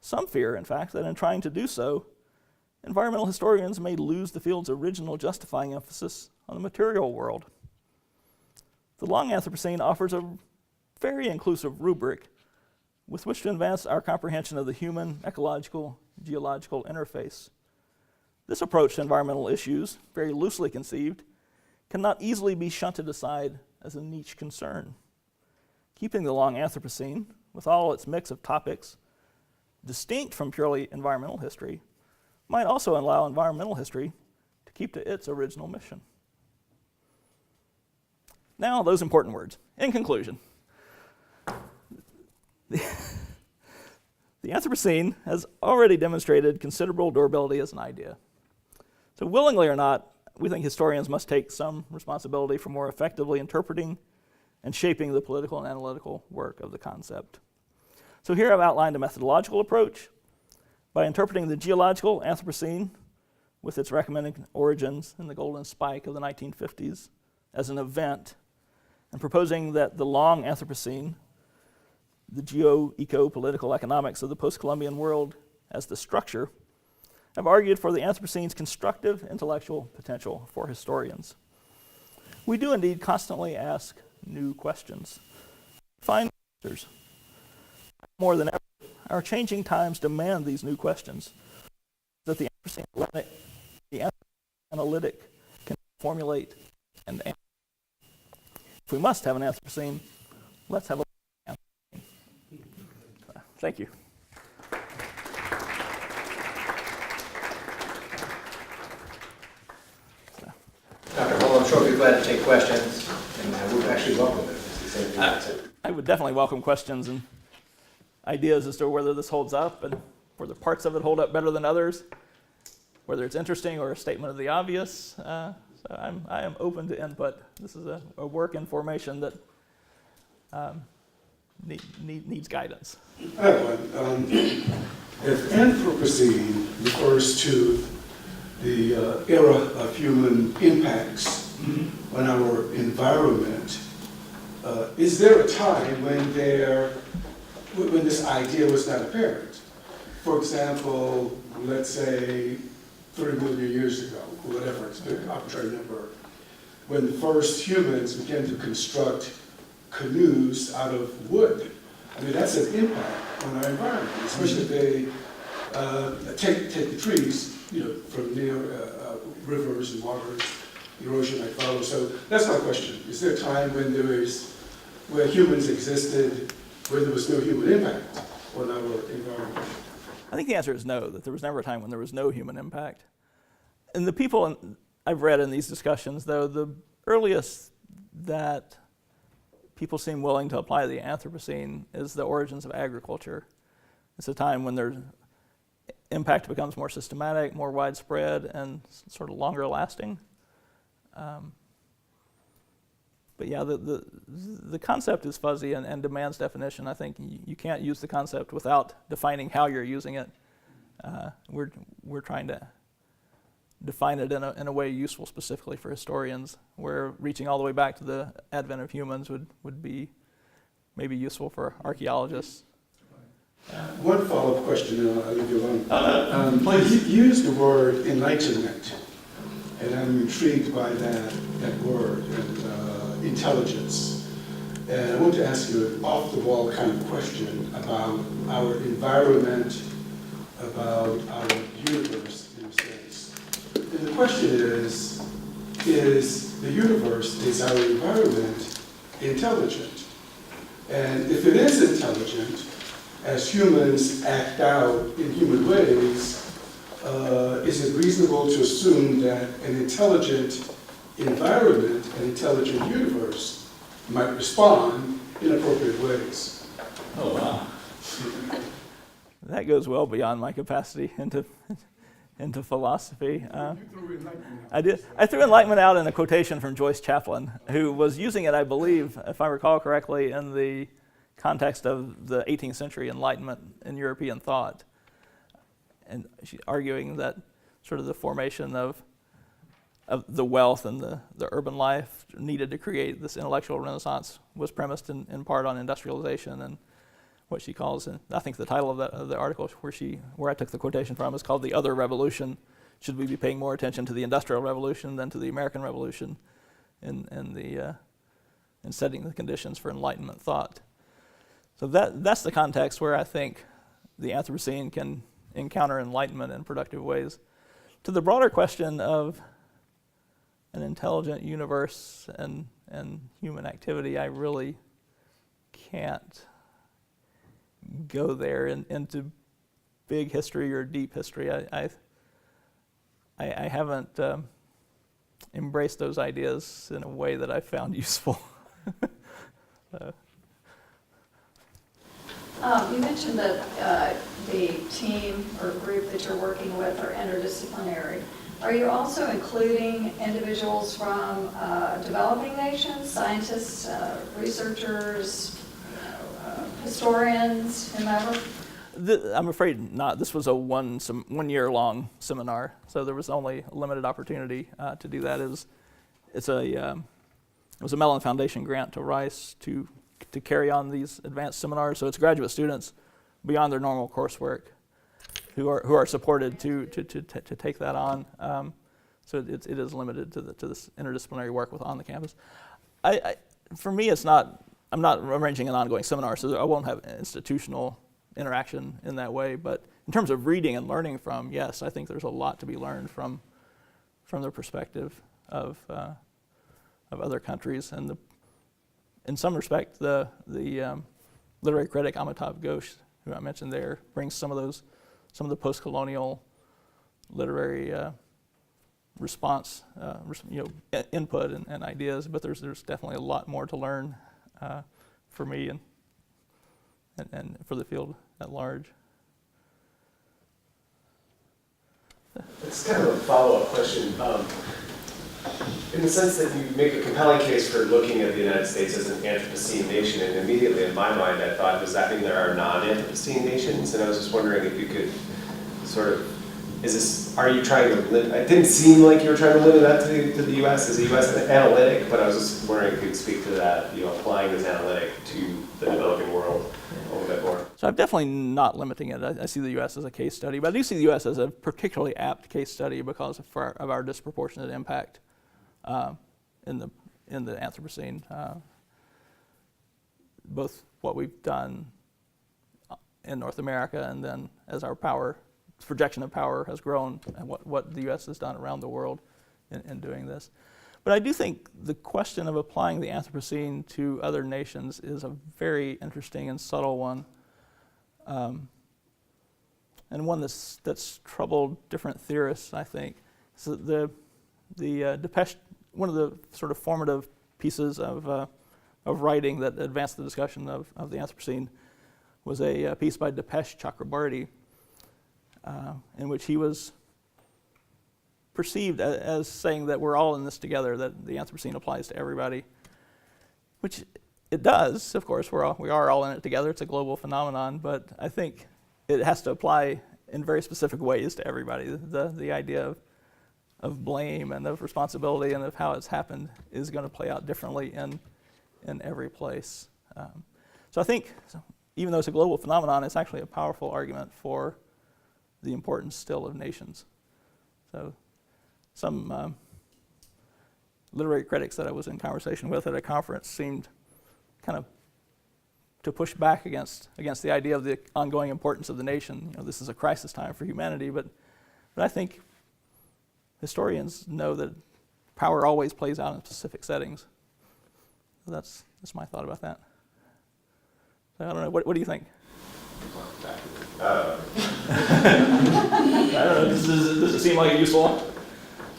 Some fear, in fact, that in trying to do so, environmental historians may lose the field's original justifying emphasis on the material world. The long Anthropocene offers a very inclusive rubric with which to advance our comprehension of the human, ecological, geological interface. This approach to environmental issues, very loosely conceived, cannot easily be shunted aside as a niche concern. Keeping the long Anthropocene, with all its mix of topics, distinct from purely environmental history, might also allow environmental history to keep to its original mission. Now, those important words. In conclusion, the Anthropocene has already demonstrated considerable durability as an idea. So willingly or not, we think historians must take some responsibility for more effectively interpreting and shaping the political and analytical work of the concept. So here I've outlined a methodological approach by interpreting the geological Anthropocene with its recommended origins in the golden spike of the 1950s as an event, and proposing that the long Anthropocene, the geo-eco-political economics of the post-Columbian world as the structure, have argued for the Anthropocene's constructive intellectual potential for historians. We do indeed constantly ask new questions, find answers. More than ever, our changing times demand these new questions that the Anthropocene analytic can formulate And if we must have an Anthropocene, let's have a Anthropocene. Thank you. Dr. Hull, I'm sure we'll be glad to take questions, and we would actually welcome them. It's the same thing I said. I would definitely welcome questions and ideas as to whether this holds up and whether parts of it hold up better than others, whether it's interesting or a statement of the obvious. So I am open to input. This is a work in formation that needs guidance. I have one. If Anthropocene refers to the era of human impacts on our environment, is there a time when this idea was not apparent? For example, let's say 30 million years ago, or whatever, it's an arbitrary number, when the first humans began to construct canoes out of wood. I mean, that's an impact on our environment, especially if they take the trees, from near rivers and waters, erosion might follow. So that's my question. Is there a time where humans existed, where there was no human impact on our environment? I think the answer is no, that there was never a time when there was no human impact. And the people I've read in these discussions, though, the earliest that people seem willing to apply the Anthropocene is the origins of agriculture. It's a time when their impact becomes more systematic, more widespread, and sort of longer lasting. But yeah, the concept is fuzzy and demands definition. I think you can't use the concept without defining how you're using it. We're trying to define it in a way useful specifically for historians, where reaching all the way back to the advent of humans would be maybe useful for archaeologists. One follow-up question, and I'll leave you alone. You used the word enlightenment, and I'm intrigued by that word, and intelligence. And I want to ask you an off-the-wall kind of question about our environment, about our universe, in a sense. And the question is the universe, is our environment intelligent? And if it is intelligent, as humans act out in human ways, is it reasonable to assume that an intelligent environment, an intelligent universe, might respond in appropriate ways? Oh, wow. That goes well beyond my capacity into philosophy. I threw enlightenment out in a quotation from Joyce Chaplin, who was using it, I believe, if I recall correctly, in the context of the 18th century Enlightenment in European thought. And she's arguing that sort of the formation of the wealth and the urban life needed to create this intellectual renaissance was premised in part on industrialization, and what she calls, and I think the title of the article where I took the quotation from is called "The Other Revolution." Should we be paying more attention to the Industrial Revolution than to the American Revolution in setting the conditions for Enlightenment thought? So that's the context where I think the Anthropocene can encounter enlightenment in productive ways. To the broader question of an intelligent universe and human activity, I really can't go there into big history or deep history. I haven't embraced those ideas in a way that I found useful. You mentioned that the team or group that you're working with are interdisciplinary. Are you also including individuals from developing nations, scientists, researchers, historians, whomever? I'm afraid not. This was a one-year-long seminar, so there was only a limited opportunity to do that. It was a Mellon Foundation grant to Rice to carry on these advanced seminars. So it's graduate students beyond their normal coursework who are supported to take that on. So it is limited to this interdisciplinary work on the campus. For me, it's not. I'm not arranging an ongoing seminar, so I won't have institutional interaction in that way. But in terms of reading and learning from, yes, I think there's a lot to be learned from the perspective of other countries. And in some respect, the literary critic Amitav Ghosh, who I mentioned there, brings some of the post-colonial literary response, input and ideas. But there's definitely a lot more to learn for me and for the field at large. It's kind of a follow-up question. In the sense that you make a compelling case for looking at the United States as an Anthropocene nation, and immediately in my mind I thought, does that mean there are non-Anthropocene nations? And I was just wondering if you could sort of, are you trying to limit, it didn't seem like you were trying to limit that to the US as a US analytic, but I was just wondering if you could speak to that, applying this analytic to the developing world a little bit more. So I'm definitely not limiting it. I see the U.S. as a case study, but I do see the U.S. as a particularly apt case study because of our disproportionate impact in the Anthropocene. Both what we've done in North America, and then as our projection of power has grown, and what the U.S. has done around the world in doing this. But I do think the question of applying the Anthropocene to other nations is a very interesting and subtle one, and one that's troubled different theorists, I think. So the Depeche, one of the sort of formative pieces of writing that advanced the discussion of the Anthropocene was a piece by Depeche Chakrabarty, in which he was perceived as saying that we're all in this together, that the Anthropocene applies to everybody, which it does. Of course, we are all in it together. It's a global phenomenon, but I think it has to apply in very specific ways to everybody. The idea of blame and of responsibility and of how it's happened is going to play out differently in every place. So I think, even though it's a global phenomenon, it's actually a powerful argument for the importance still of nations. So some literary critics that I was in conversation with at a conference seemed kind of to push back against the idea of the ongoing importance of the nation. This is a crisis time for humanity, but I think historians know that power always plays out in specific settings. So that's my thought about that. So I don't know. What do you think? I don't know. Does it seem like a useful one?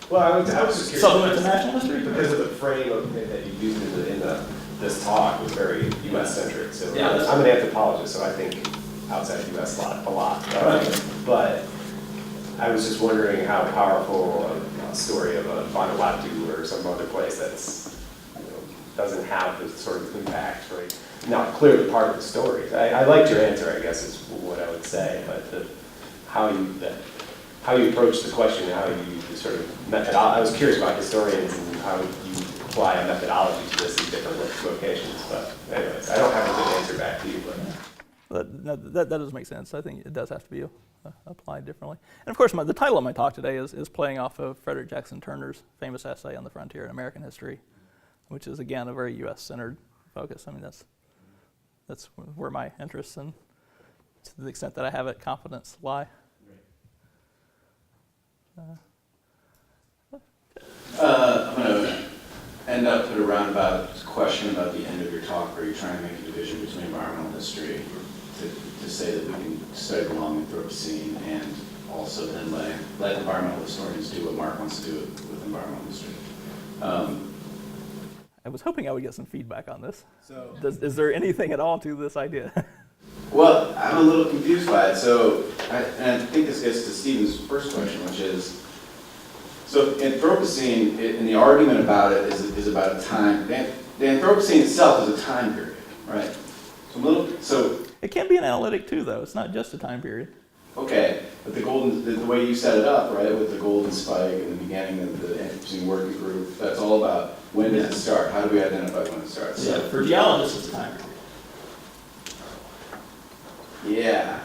Well, I was just curious. Supplement to national history? Because of the frame that you used in this talk was very U.S.-centric. So Yeah, I'm an anthropologist, so I think outside the U.S. a lot. But I was just wondering how powerful a story of a Vanuatu or some other place that's doesn't have this sort of impact, right? Not clearly part of the story. I liked your answer, I guess, is what I would say. But how you approach the question, how you sort of I was curious about historians and how you apply a methodology to this in different locations. But anyways, I don't have a good answer back to you. That does make sense. I think it does have to be applied differently. And of course, the title of my talk today is playing off of Frederick Jackson Turner's famous essay on the frontier in American history, which is again a very U.S.-centered focus. I mean, that's where my interests and to the extent that I have it, confidence lie. I'm going to end up with a roundabout question about the end of your talk, where you're trying to make a division between environmental history to say that we can study the long Anthropocene and also then let environmental historians do what Mark wants to do with environmental history. I was hoping I would get some feedback on this. So, is there anything at all to this idea? Well, I'm a little confused by it. So, and I think this gets to Stephen's first question, which is, so Anthropocene, and the argument about it is about a time. The Anthropocene itself is a time period, right? So it can be an analytic too, though. It's not just a time period. Okay, but the way you set it up, right, with the golden spike and the beginning of the Anthropocene working group, that's all about when does it start? How do we identify when it starts? Yeah, for geologists, it's a time period. Yeah.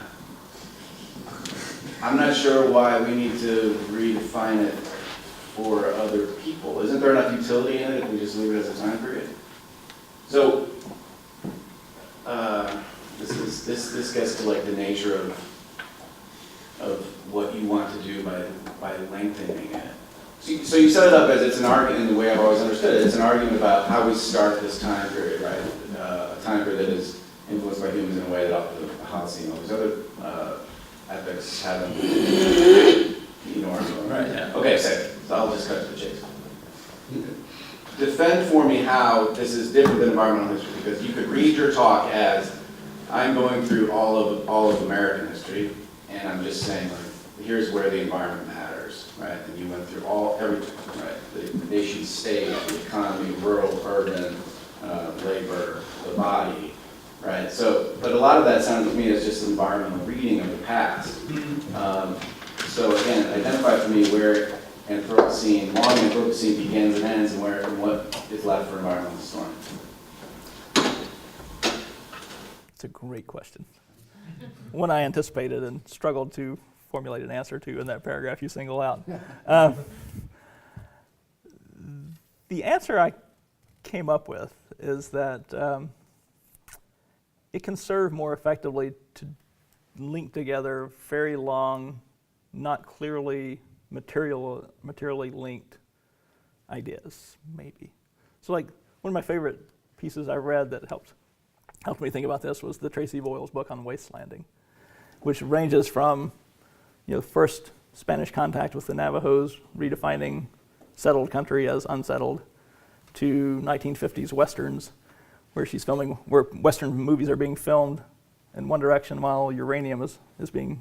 I'm not sure why we need to redefine it for other people. Isn't there enough utility in it if we just leave it as a time period? So, this gets to like the nature of what you want to do by lengthening it. So you set it up as it's an argument, in the way I've always understood it, it's an argument about how we start this time period, right? A time period that is influenced by humans in a way that the Holocene and all these other epics haven't ignored. Right, yeah. Okay, so I'll just cut to the chase. Defend for me how this is different than environmental history, because you could read your talk as, I'm going through all of American history, and I'm just saying, like, here's where the environment matters, right? And you went through everything, right? The nation state, the economy, rural, urban, labor, the body, right? So, but a lot of that sounds to me as just environmental reading of the past. So again, identify for me where Anthropocene, long Anthropocene begins and ends, and what is left for environmental historians. It's a great question. One I anticipated and struggled to formulate an answer to in that paragraph you single out. The answer I came up with is that it can serve more effectively to link together very long, not clearly materially linked ideas, maybe. So like one of my favorite pieces I read that helped me think about this was the Tracy Boyle's book on wastelanding, which ranges from first Spanish contact with the Navajos, redefining settled country as unsettled, to 1950s westerns, where she's filming, where western movies are being filmed in one direction while uranium is being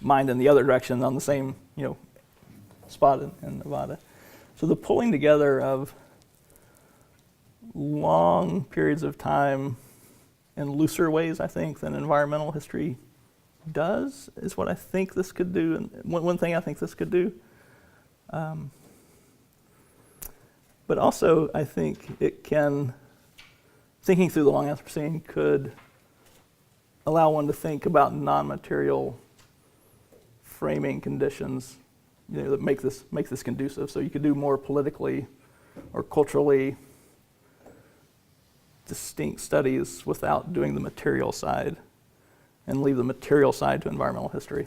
mined in the other direction on the same spot in Nevada. So the pulling together of long periods of time in looser ways, I think, than environmental history does, is what I think this could do, and one thing I think this could do. But also, I think it can, thinking through the long Anthropocene could allow one to think about non-material framing conditions that make this conducive. So you could do more politically or culturally distinct studies without doing the material side, and leave the material side to environmental history.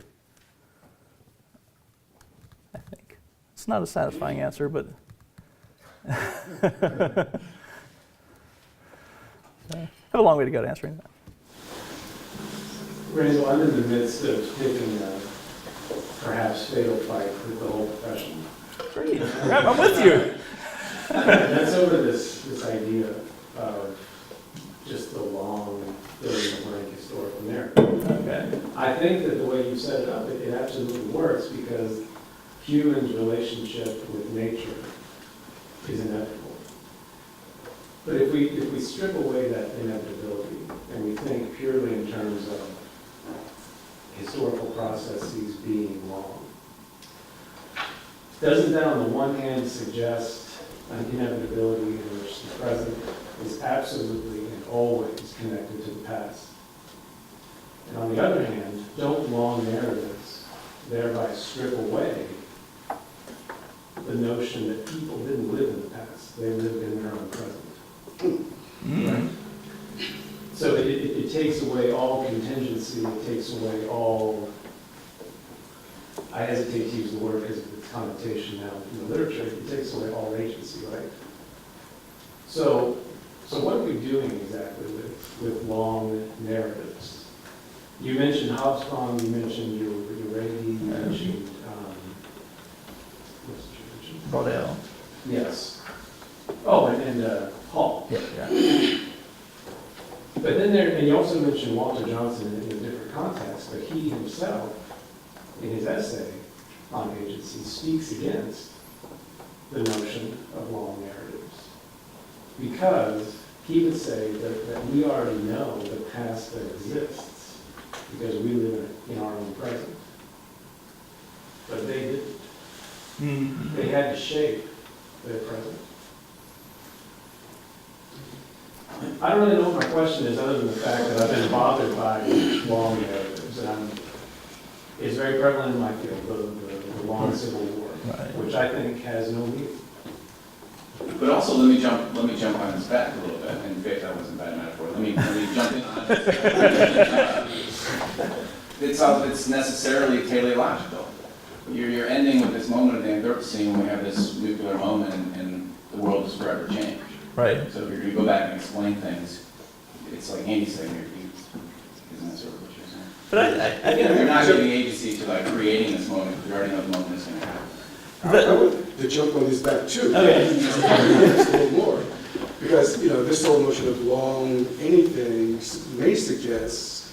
I think. It's not a satisfying answer, but I have a long way to go to answering that. Randal, I'm in the midst of taking a perhaps fatal fight with the whole profession. Great. I'm with you. That's over this idea of just the long, fill-in-the-blank historical narrative. Okay. I think that the way you set it up, it absolutely works, because humans' relationship with nature is inevitable. But if we strip away that inevitability and we think purely in terms of historical processes being long, doesn't that on the one hand suggest an inevitability in which the present is absolutely and always connected to the past? And on the other hand, don't long narratives thereby strip away the notion that people didn't live in the past, they lived in their own present? Right? So it takes away all contingency, it takes away all, I hesitate to use the word because of its connotation now in the literature, it takes away all agency, right? So what are we doing exactly with long narratives? You mentioned Hobsbawm, you mentioned Uredi, you mentioned, what did you mention? Randal. Yes. Oh, and Hall. Yeah. But then and you also mentioned Walter Johnson in a different context, but he himself, in his essay on agency, speaks against the notion of long narratives. Because he would say that we already know the past that exists, because we live in our own present. But they didn't. Mm-hmm. They had to shape their present. I don't really know what my question is, other than the fact that I've been bothered by long narratives, and it's very prevalent in my field, the long Civil War, right, which I think has no meaning. But also, let me jump on his back a little bit. In fact, that wasn't a bad metaphor. Let me jump in on it. It's necessarily teleological, you're ending with this moment of the Anthropocene when we have this nuclear moment and the world is forever changed. Right. So if you're going to go back and explain things, it's like Andy's saying, isn't that sort of what you're saying? But I Again, you're not giving agency to like creating this moment, because you already know the moment is going to happen. I want to jump on this back too. Okay. Just a little more. Because, this whole notion of long anything may suggest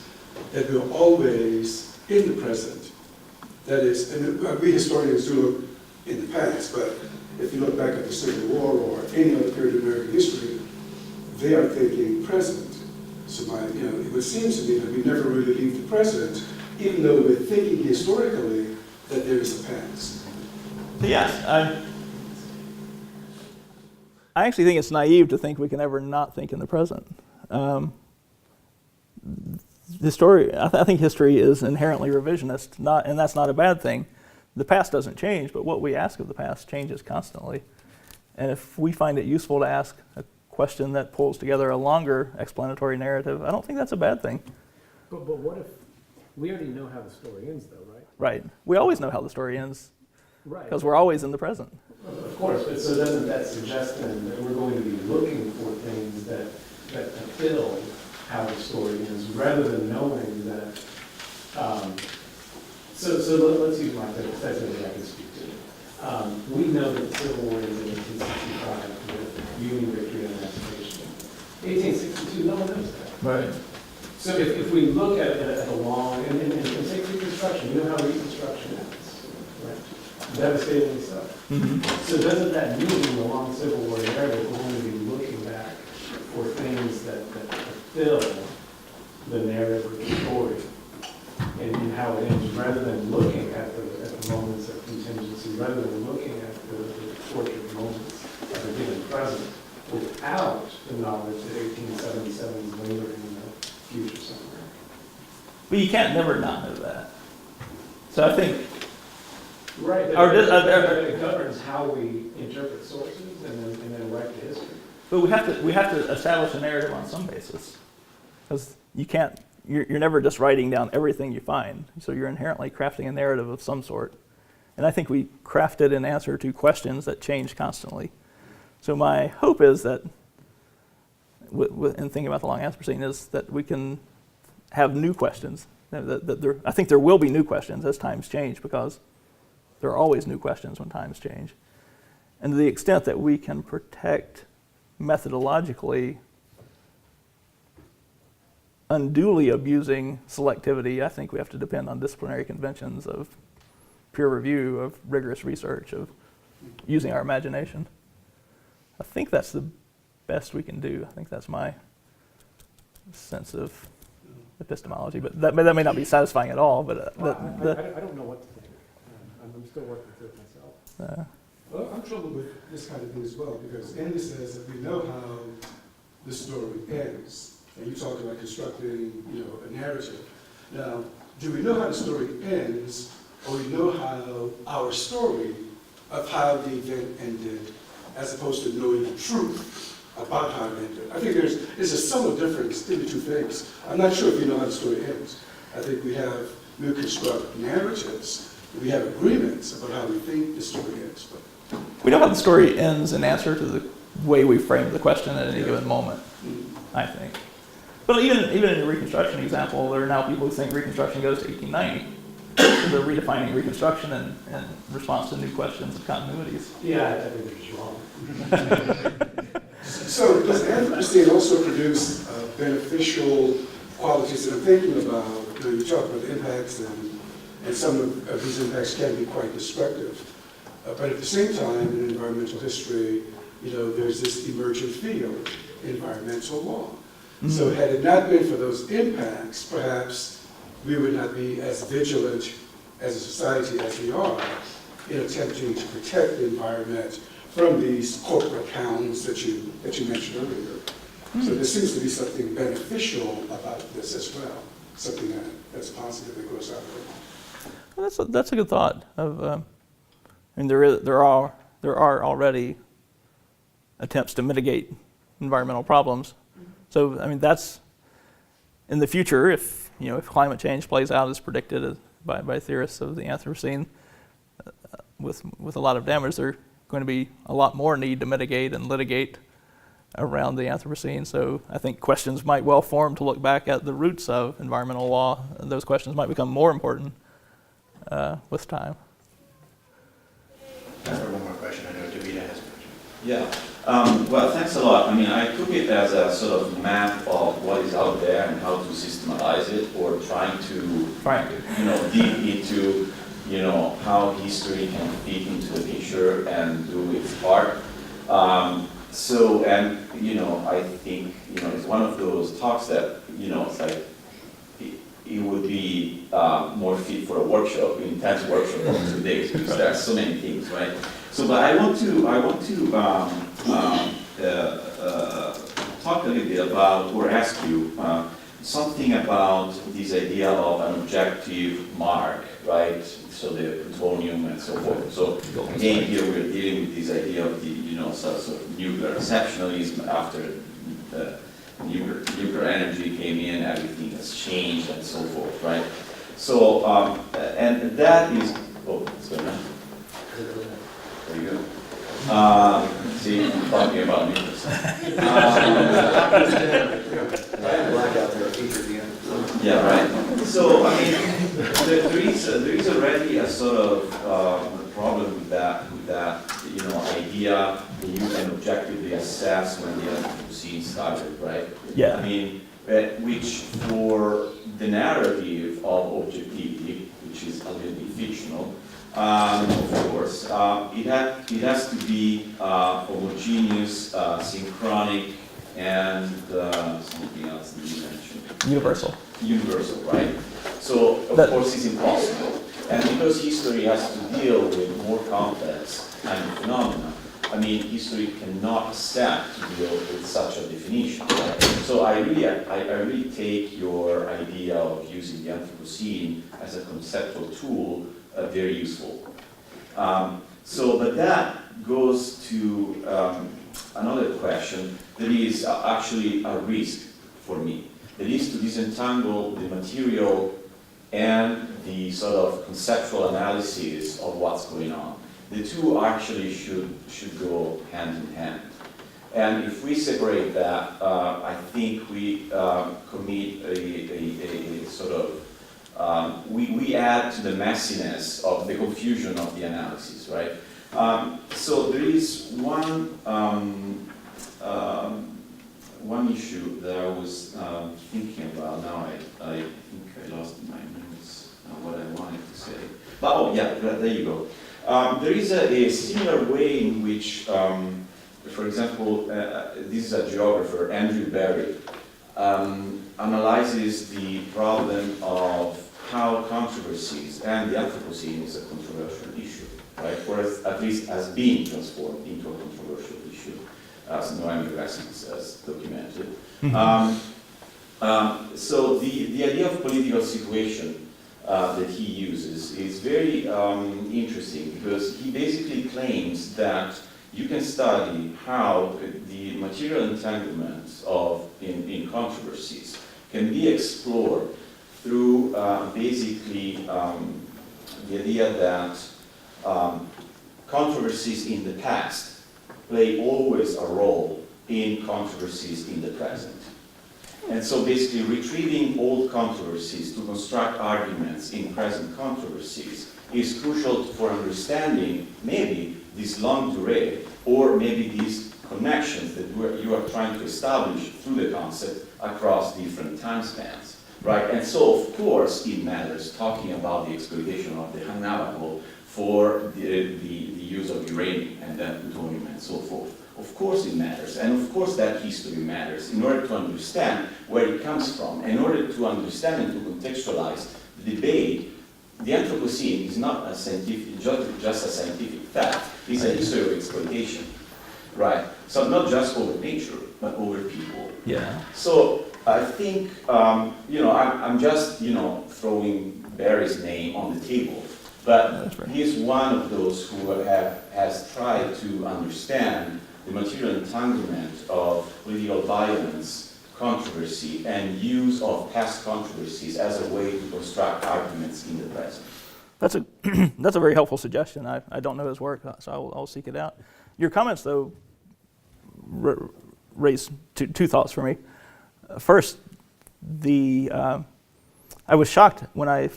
that we're always in the present. That is, and we historians do look in the past, but if you look back at the Civil War or any other period of American history, they are thinking present. So it would seem to me that we never really leave the present, even though we're thinking historically that there is a past. Yes, I actually think it's naive to think we can ever not think in the present. I think history is inherently revisionist, and that's not a bad thing. The past doesn't change, but what we ask of the past changes constantly. And if we find it useful to ask a question that pulls together a longer explanatory narrative, I don't think that's a bad thing. But what if, we already know how the story ends though, right? Right. We always know how the story ends Right. because we're always in the present. Of course, but so doesn't that suggest then that we're going to be looking for things that fulfill how the story ends, rather than knowing that, let's use my hypothetical that I can speak to. We know that the Civil War ends in 1865 with Union victory and emancipation. 1862, no one knows that. Right. So if we look at a long, and take Reconstruction, we know how Reconstruction ends, right? Devastating stuff. Mm-hmm. So doesn't that mean in the long Civil War narrative, we're going to be looking back for things that fulfill the narrative of the story and how it ends, rather than looking at the moments of contingency, rather than looking at the tortured moments of a given present, without the knowledge that 1877 is lingering in the future somewhere. But you can't never not know that. So I think, Right, it governs how we interpret sources and then write the history. but we have to establish a narrative on some basis, because you're never just writing down everything you find. So you're inherently crafting a narrative of some sort, and I think we craft it in answer to questions that change constantly. So my hope is that, in thinking about the long Anthropocene, is that we can have new questions. I think there will be new questions as times change, because there are always new questions when times change. And to the extent that we can protect methodologically unduly abusing selectivity, I think we have to depend on disciplinary conventions of peer review, of rigorous research, of using our imagination. I think that's the best we can do. I think that's my sense of epistemology, but that may not be satisfying at all. But I don't know what to think. I'm still working through it myself. Well, I'm troubled with this kind of thing as well, because Andy says that we know how the story ends, and you talk about constructing, a narrative. Now, do we know how the story ends, or we know how our story of how the event ended, as opposed to knowing the truth about how it ended? I think there's a subtle difference in the two things. I'm not sure if we know how the story ends. I think we construct narratives. We have agreements about how we think the story ends. But we know how the story ends in answer to the way we frame the question at any given moment, I think. But even in the Reconstruction example, there are now people who think Reconstruction goes to 1890. They're redefining Reconstruction in response to new questions of continuities. Yeah, I think they're just wrong. So does Anthropocene also produce beneficial qualities that I'm thinking about? You talk about the impacts, and some of these impacts can be quite destructive. But at the same time, in environmental history, there's this emerging field, environmental law. Mm-hmm. So had it not been for those impacts, perhaps we would not be as vigilant as a society as we are in attempting to protect the environment from these corporate hounds that you mentioned earlier. Mm-hmm. So there seems to be something beneficial about this as well, something that's positive that goes out there. Well, that's a good thought. There are already attempts to mitigate environmental problems. So that's in the future. If climate change plays out as predicted by theorists of the Anthropocene, with a lot of damage, there's going to be a lot more need to mitigate and litigate around the Anthropocene. So I think questions might well form to look back at the roots of environmental law. Those questions might become more important with time. One more question. I know Davida has a question. Yeah. Well, thanks a lot. I mean, I took it as a sort of map of what is out there and how to systematize it, or trying to, dig into, how history can fit into the picture and do its part. I think, it's one of those talks that, it's like, it would be more fit for a workshop, an intense workshop of 2 days, because there are so many things, right? So, but I want to talk a little bit about, or ask you something about this idea of an objective mark, right? So the plutonium and so forth. So again, here we're dealing with this idea of the, sort of nuclear exceptionalism after the nuclear energy came in, everything has changed and so forth, right? So, and that is, what's going on? There you go. See, I'm talking about nucleus. Yeah, right. So, I mean, there is already a sort of problem with that, idea that you can objectively assess when the Anthropocene started, right? Yeah. I mean, which for the narrative of objectivity, which is a little bit fictional, of course, it has to be homogeneous, synchronic, and something else that you mentioned. Universal. Universal, right? So, of course, it's impossible. And because history has to deal with more complex kind of phenomena, I mean, history cannot accept to deal with such a definition, right? So I really take your idea of using the Anthropocene as a conceptual tool very useful. But that goes to another question that is actually a risk for me. That is to disentangle the material and the sort of conceptual analysis of what's going on. The two actually should go hand in hand. And if we separate that, I think we commit a sort of, we add to the messiness of the confusion of the analysis, right? So there is one issue that I was thinking about. Now I think I lost in my notes what I wanted to say. But there you go. There is a similar way in which, for example, this is a geographer, Andrew Barry, analyzes the problem of how controversies, and the Anthropocene is a controversial issue, right? Or at least has been transformed into a controversial issue, as Noemi Lessons has documented. So the idea of political situation that he uses is very interesting, because he basically claims that you can study how the material entanglements in controversies can be explored through basically the idea that controversies in the past play always a role in controversies in the present. And so basically retrieving old controversies to construct arguments in present controversies is crucial for understanding maybe this longue durée, or maybe these connections that you are trying to establish through the concept across different time spans, right? And so, of course, it matters talking about the exploitation of the Navajo for the use of uranium and then plutonium and so forth. Of course it matters, and of course that history matters in order to understand where it comes from, in order to understand and to contextualize the debate. The Anthropocene is not a scientific, just a scientific fact, it's a history of exploitation, right? So not just over nature, but over people. Yeah. So I think, I'm just, throwing Barry's name on the table, but he's one of those who has tried to understand the material entanglement of political violence, controversy, and use of past controversies as a way to construct arguments in the present. That's a that's a very helpful suggestion. I don't know his work, so I'll seek it out. Your comments, though, raise two thoughts for me. First, I was shocked when I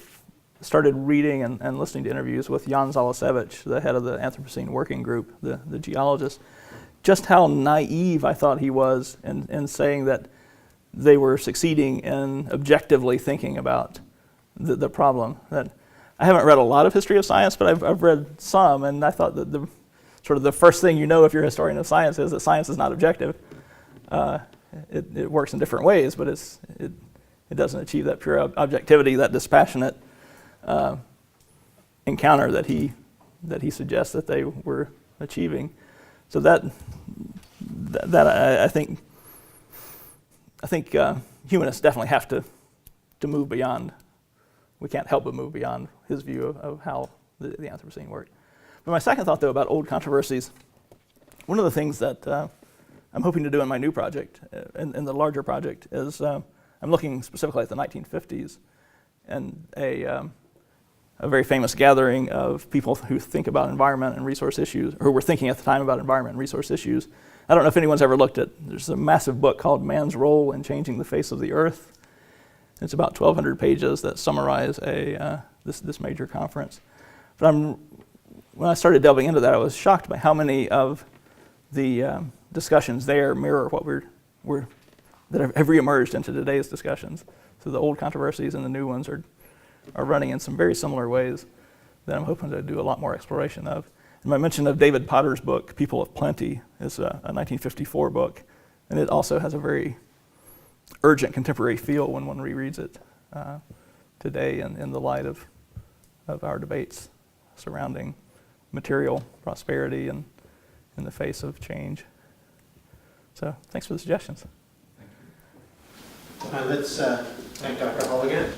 started reading and listening to interviews with Jan Zalasevich, the head of the Anthropocene Working Group, the geologist, just how naive I thought he was in saying that they were succeeding in objectively thinking about the problem. That I haven't read a lot of history of science, but I've read some, and I thought that the first thing you know if you're a historian of science is that science is not objective. It works in different ways, but it doesn't achieve that pure objectivity, that dispassionate encounter that he suggests that they were achieving. So that I think humanists definitely have to move beyond. We can't help but move beyond his view of how the Anthropocene worked. But my second thought, though, about old controversies, one of the things that I'm hoping to do in my new project, in the larger project, is I'm looking specifically at the 1950s and a very famous gathering of people who think about environment and resource issues, or who were thinking at the time about environment and resource issues. I don't know if anyone's ever looked at, there's a massive book called Man's Role in Changing the Face of the Earth. It's about 1,200 pages that summarize this major conference. But when I started delving into that, I was shocked by how many of the discussions there mirror what that have reemerged into today's discussions. So the old controversies and the new ones are running in some very similar ways that I'm hoping to do a lot more exploration of. And my mention of David Potter's book, People of Plenty, is a 1954 book, and it also has a very urgent contemporary feel when one rereads it today in the light of our debates surrounding material prosperity and in the face of change. So thanks for the suggestions. Let's thank Dr. Hall again.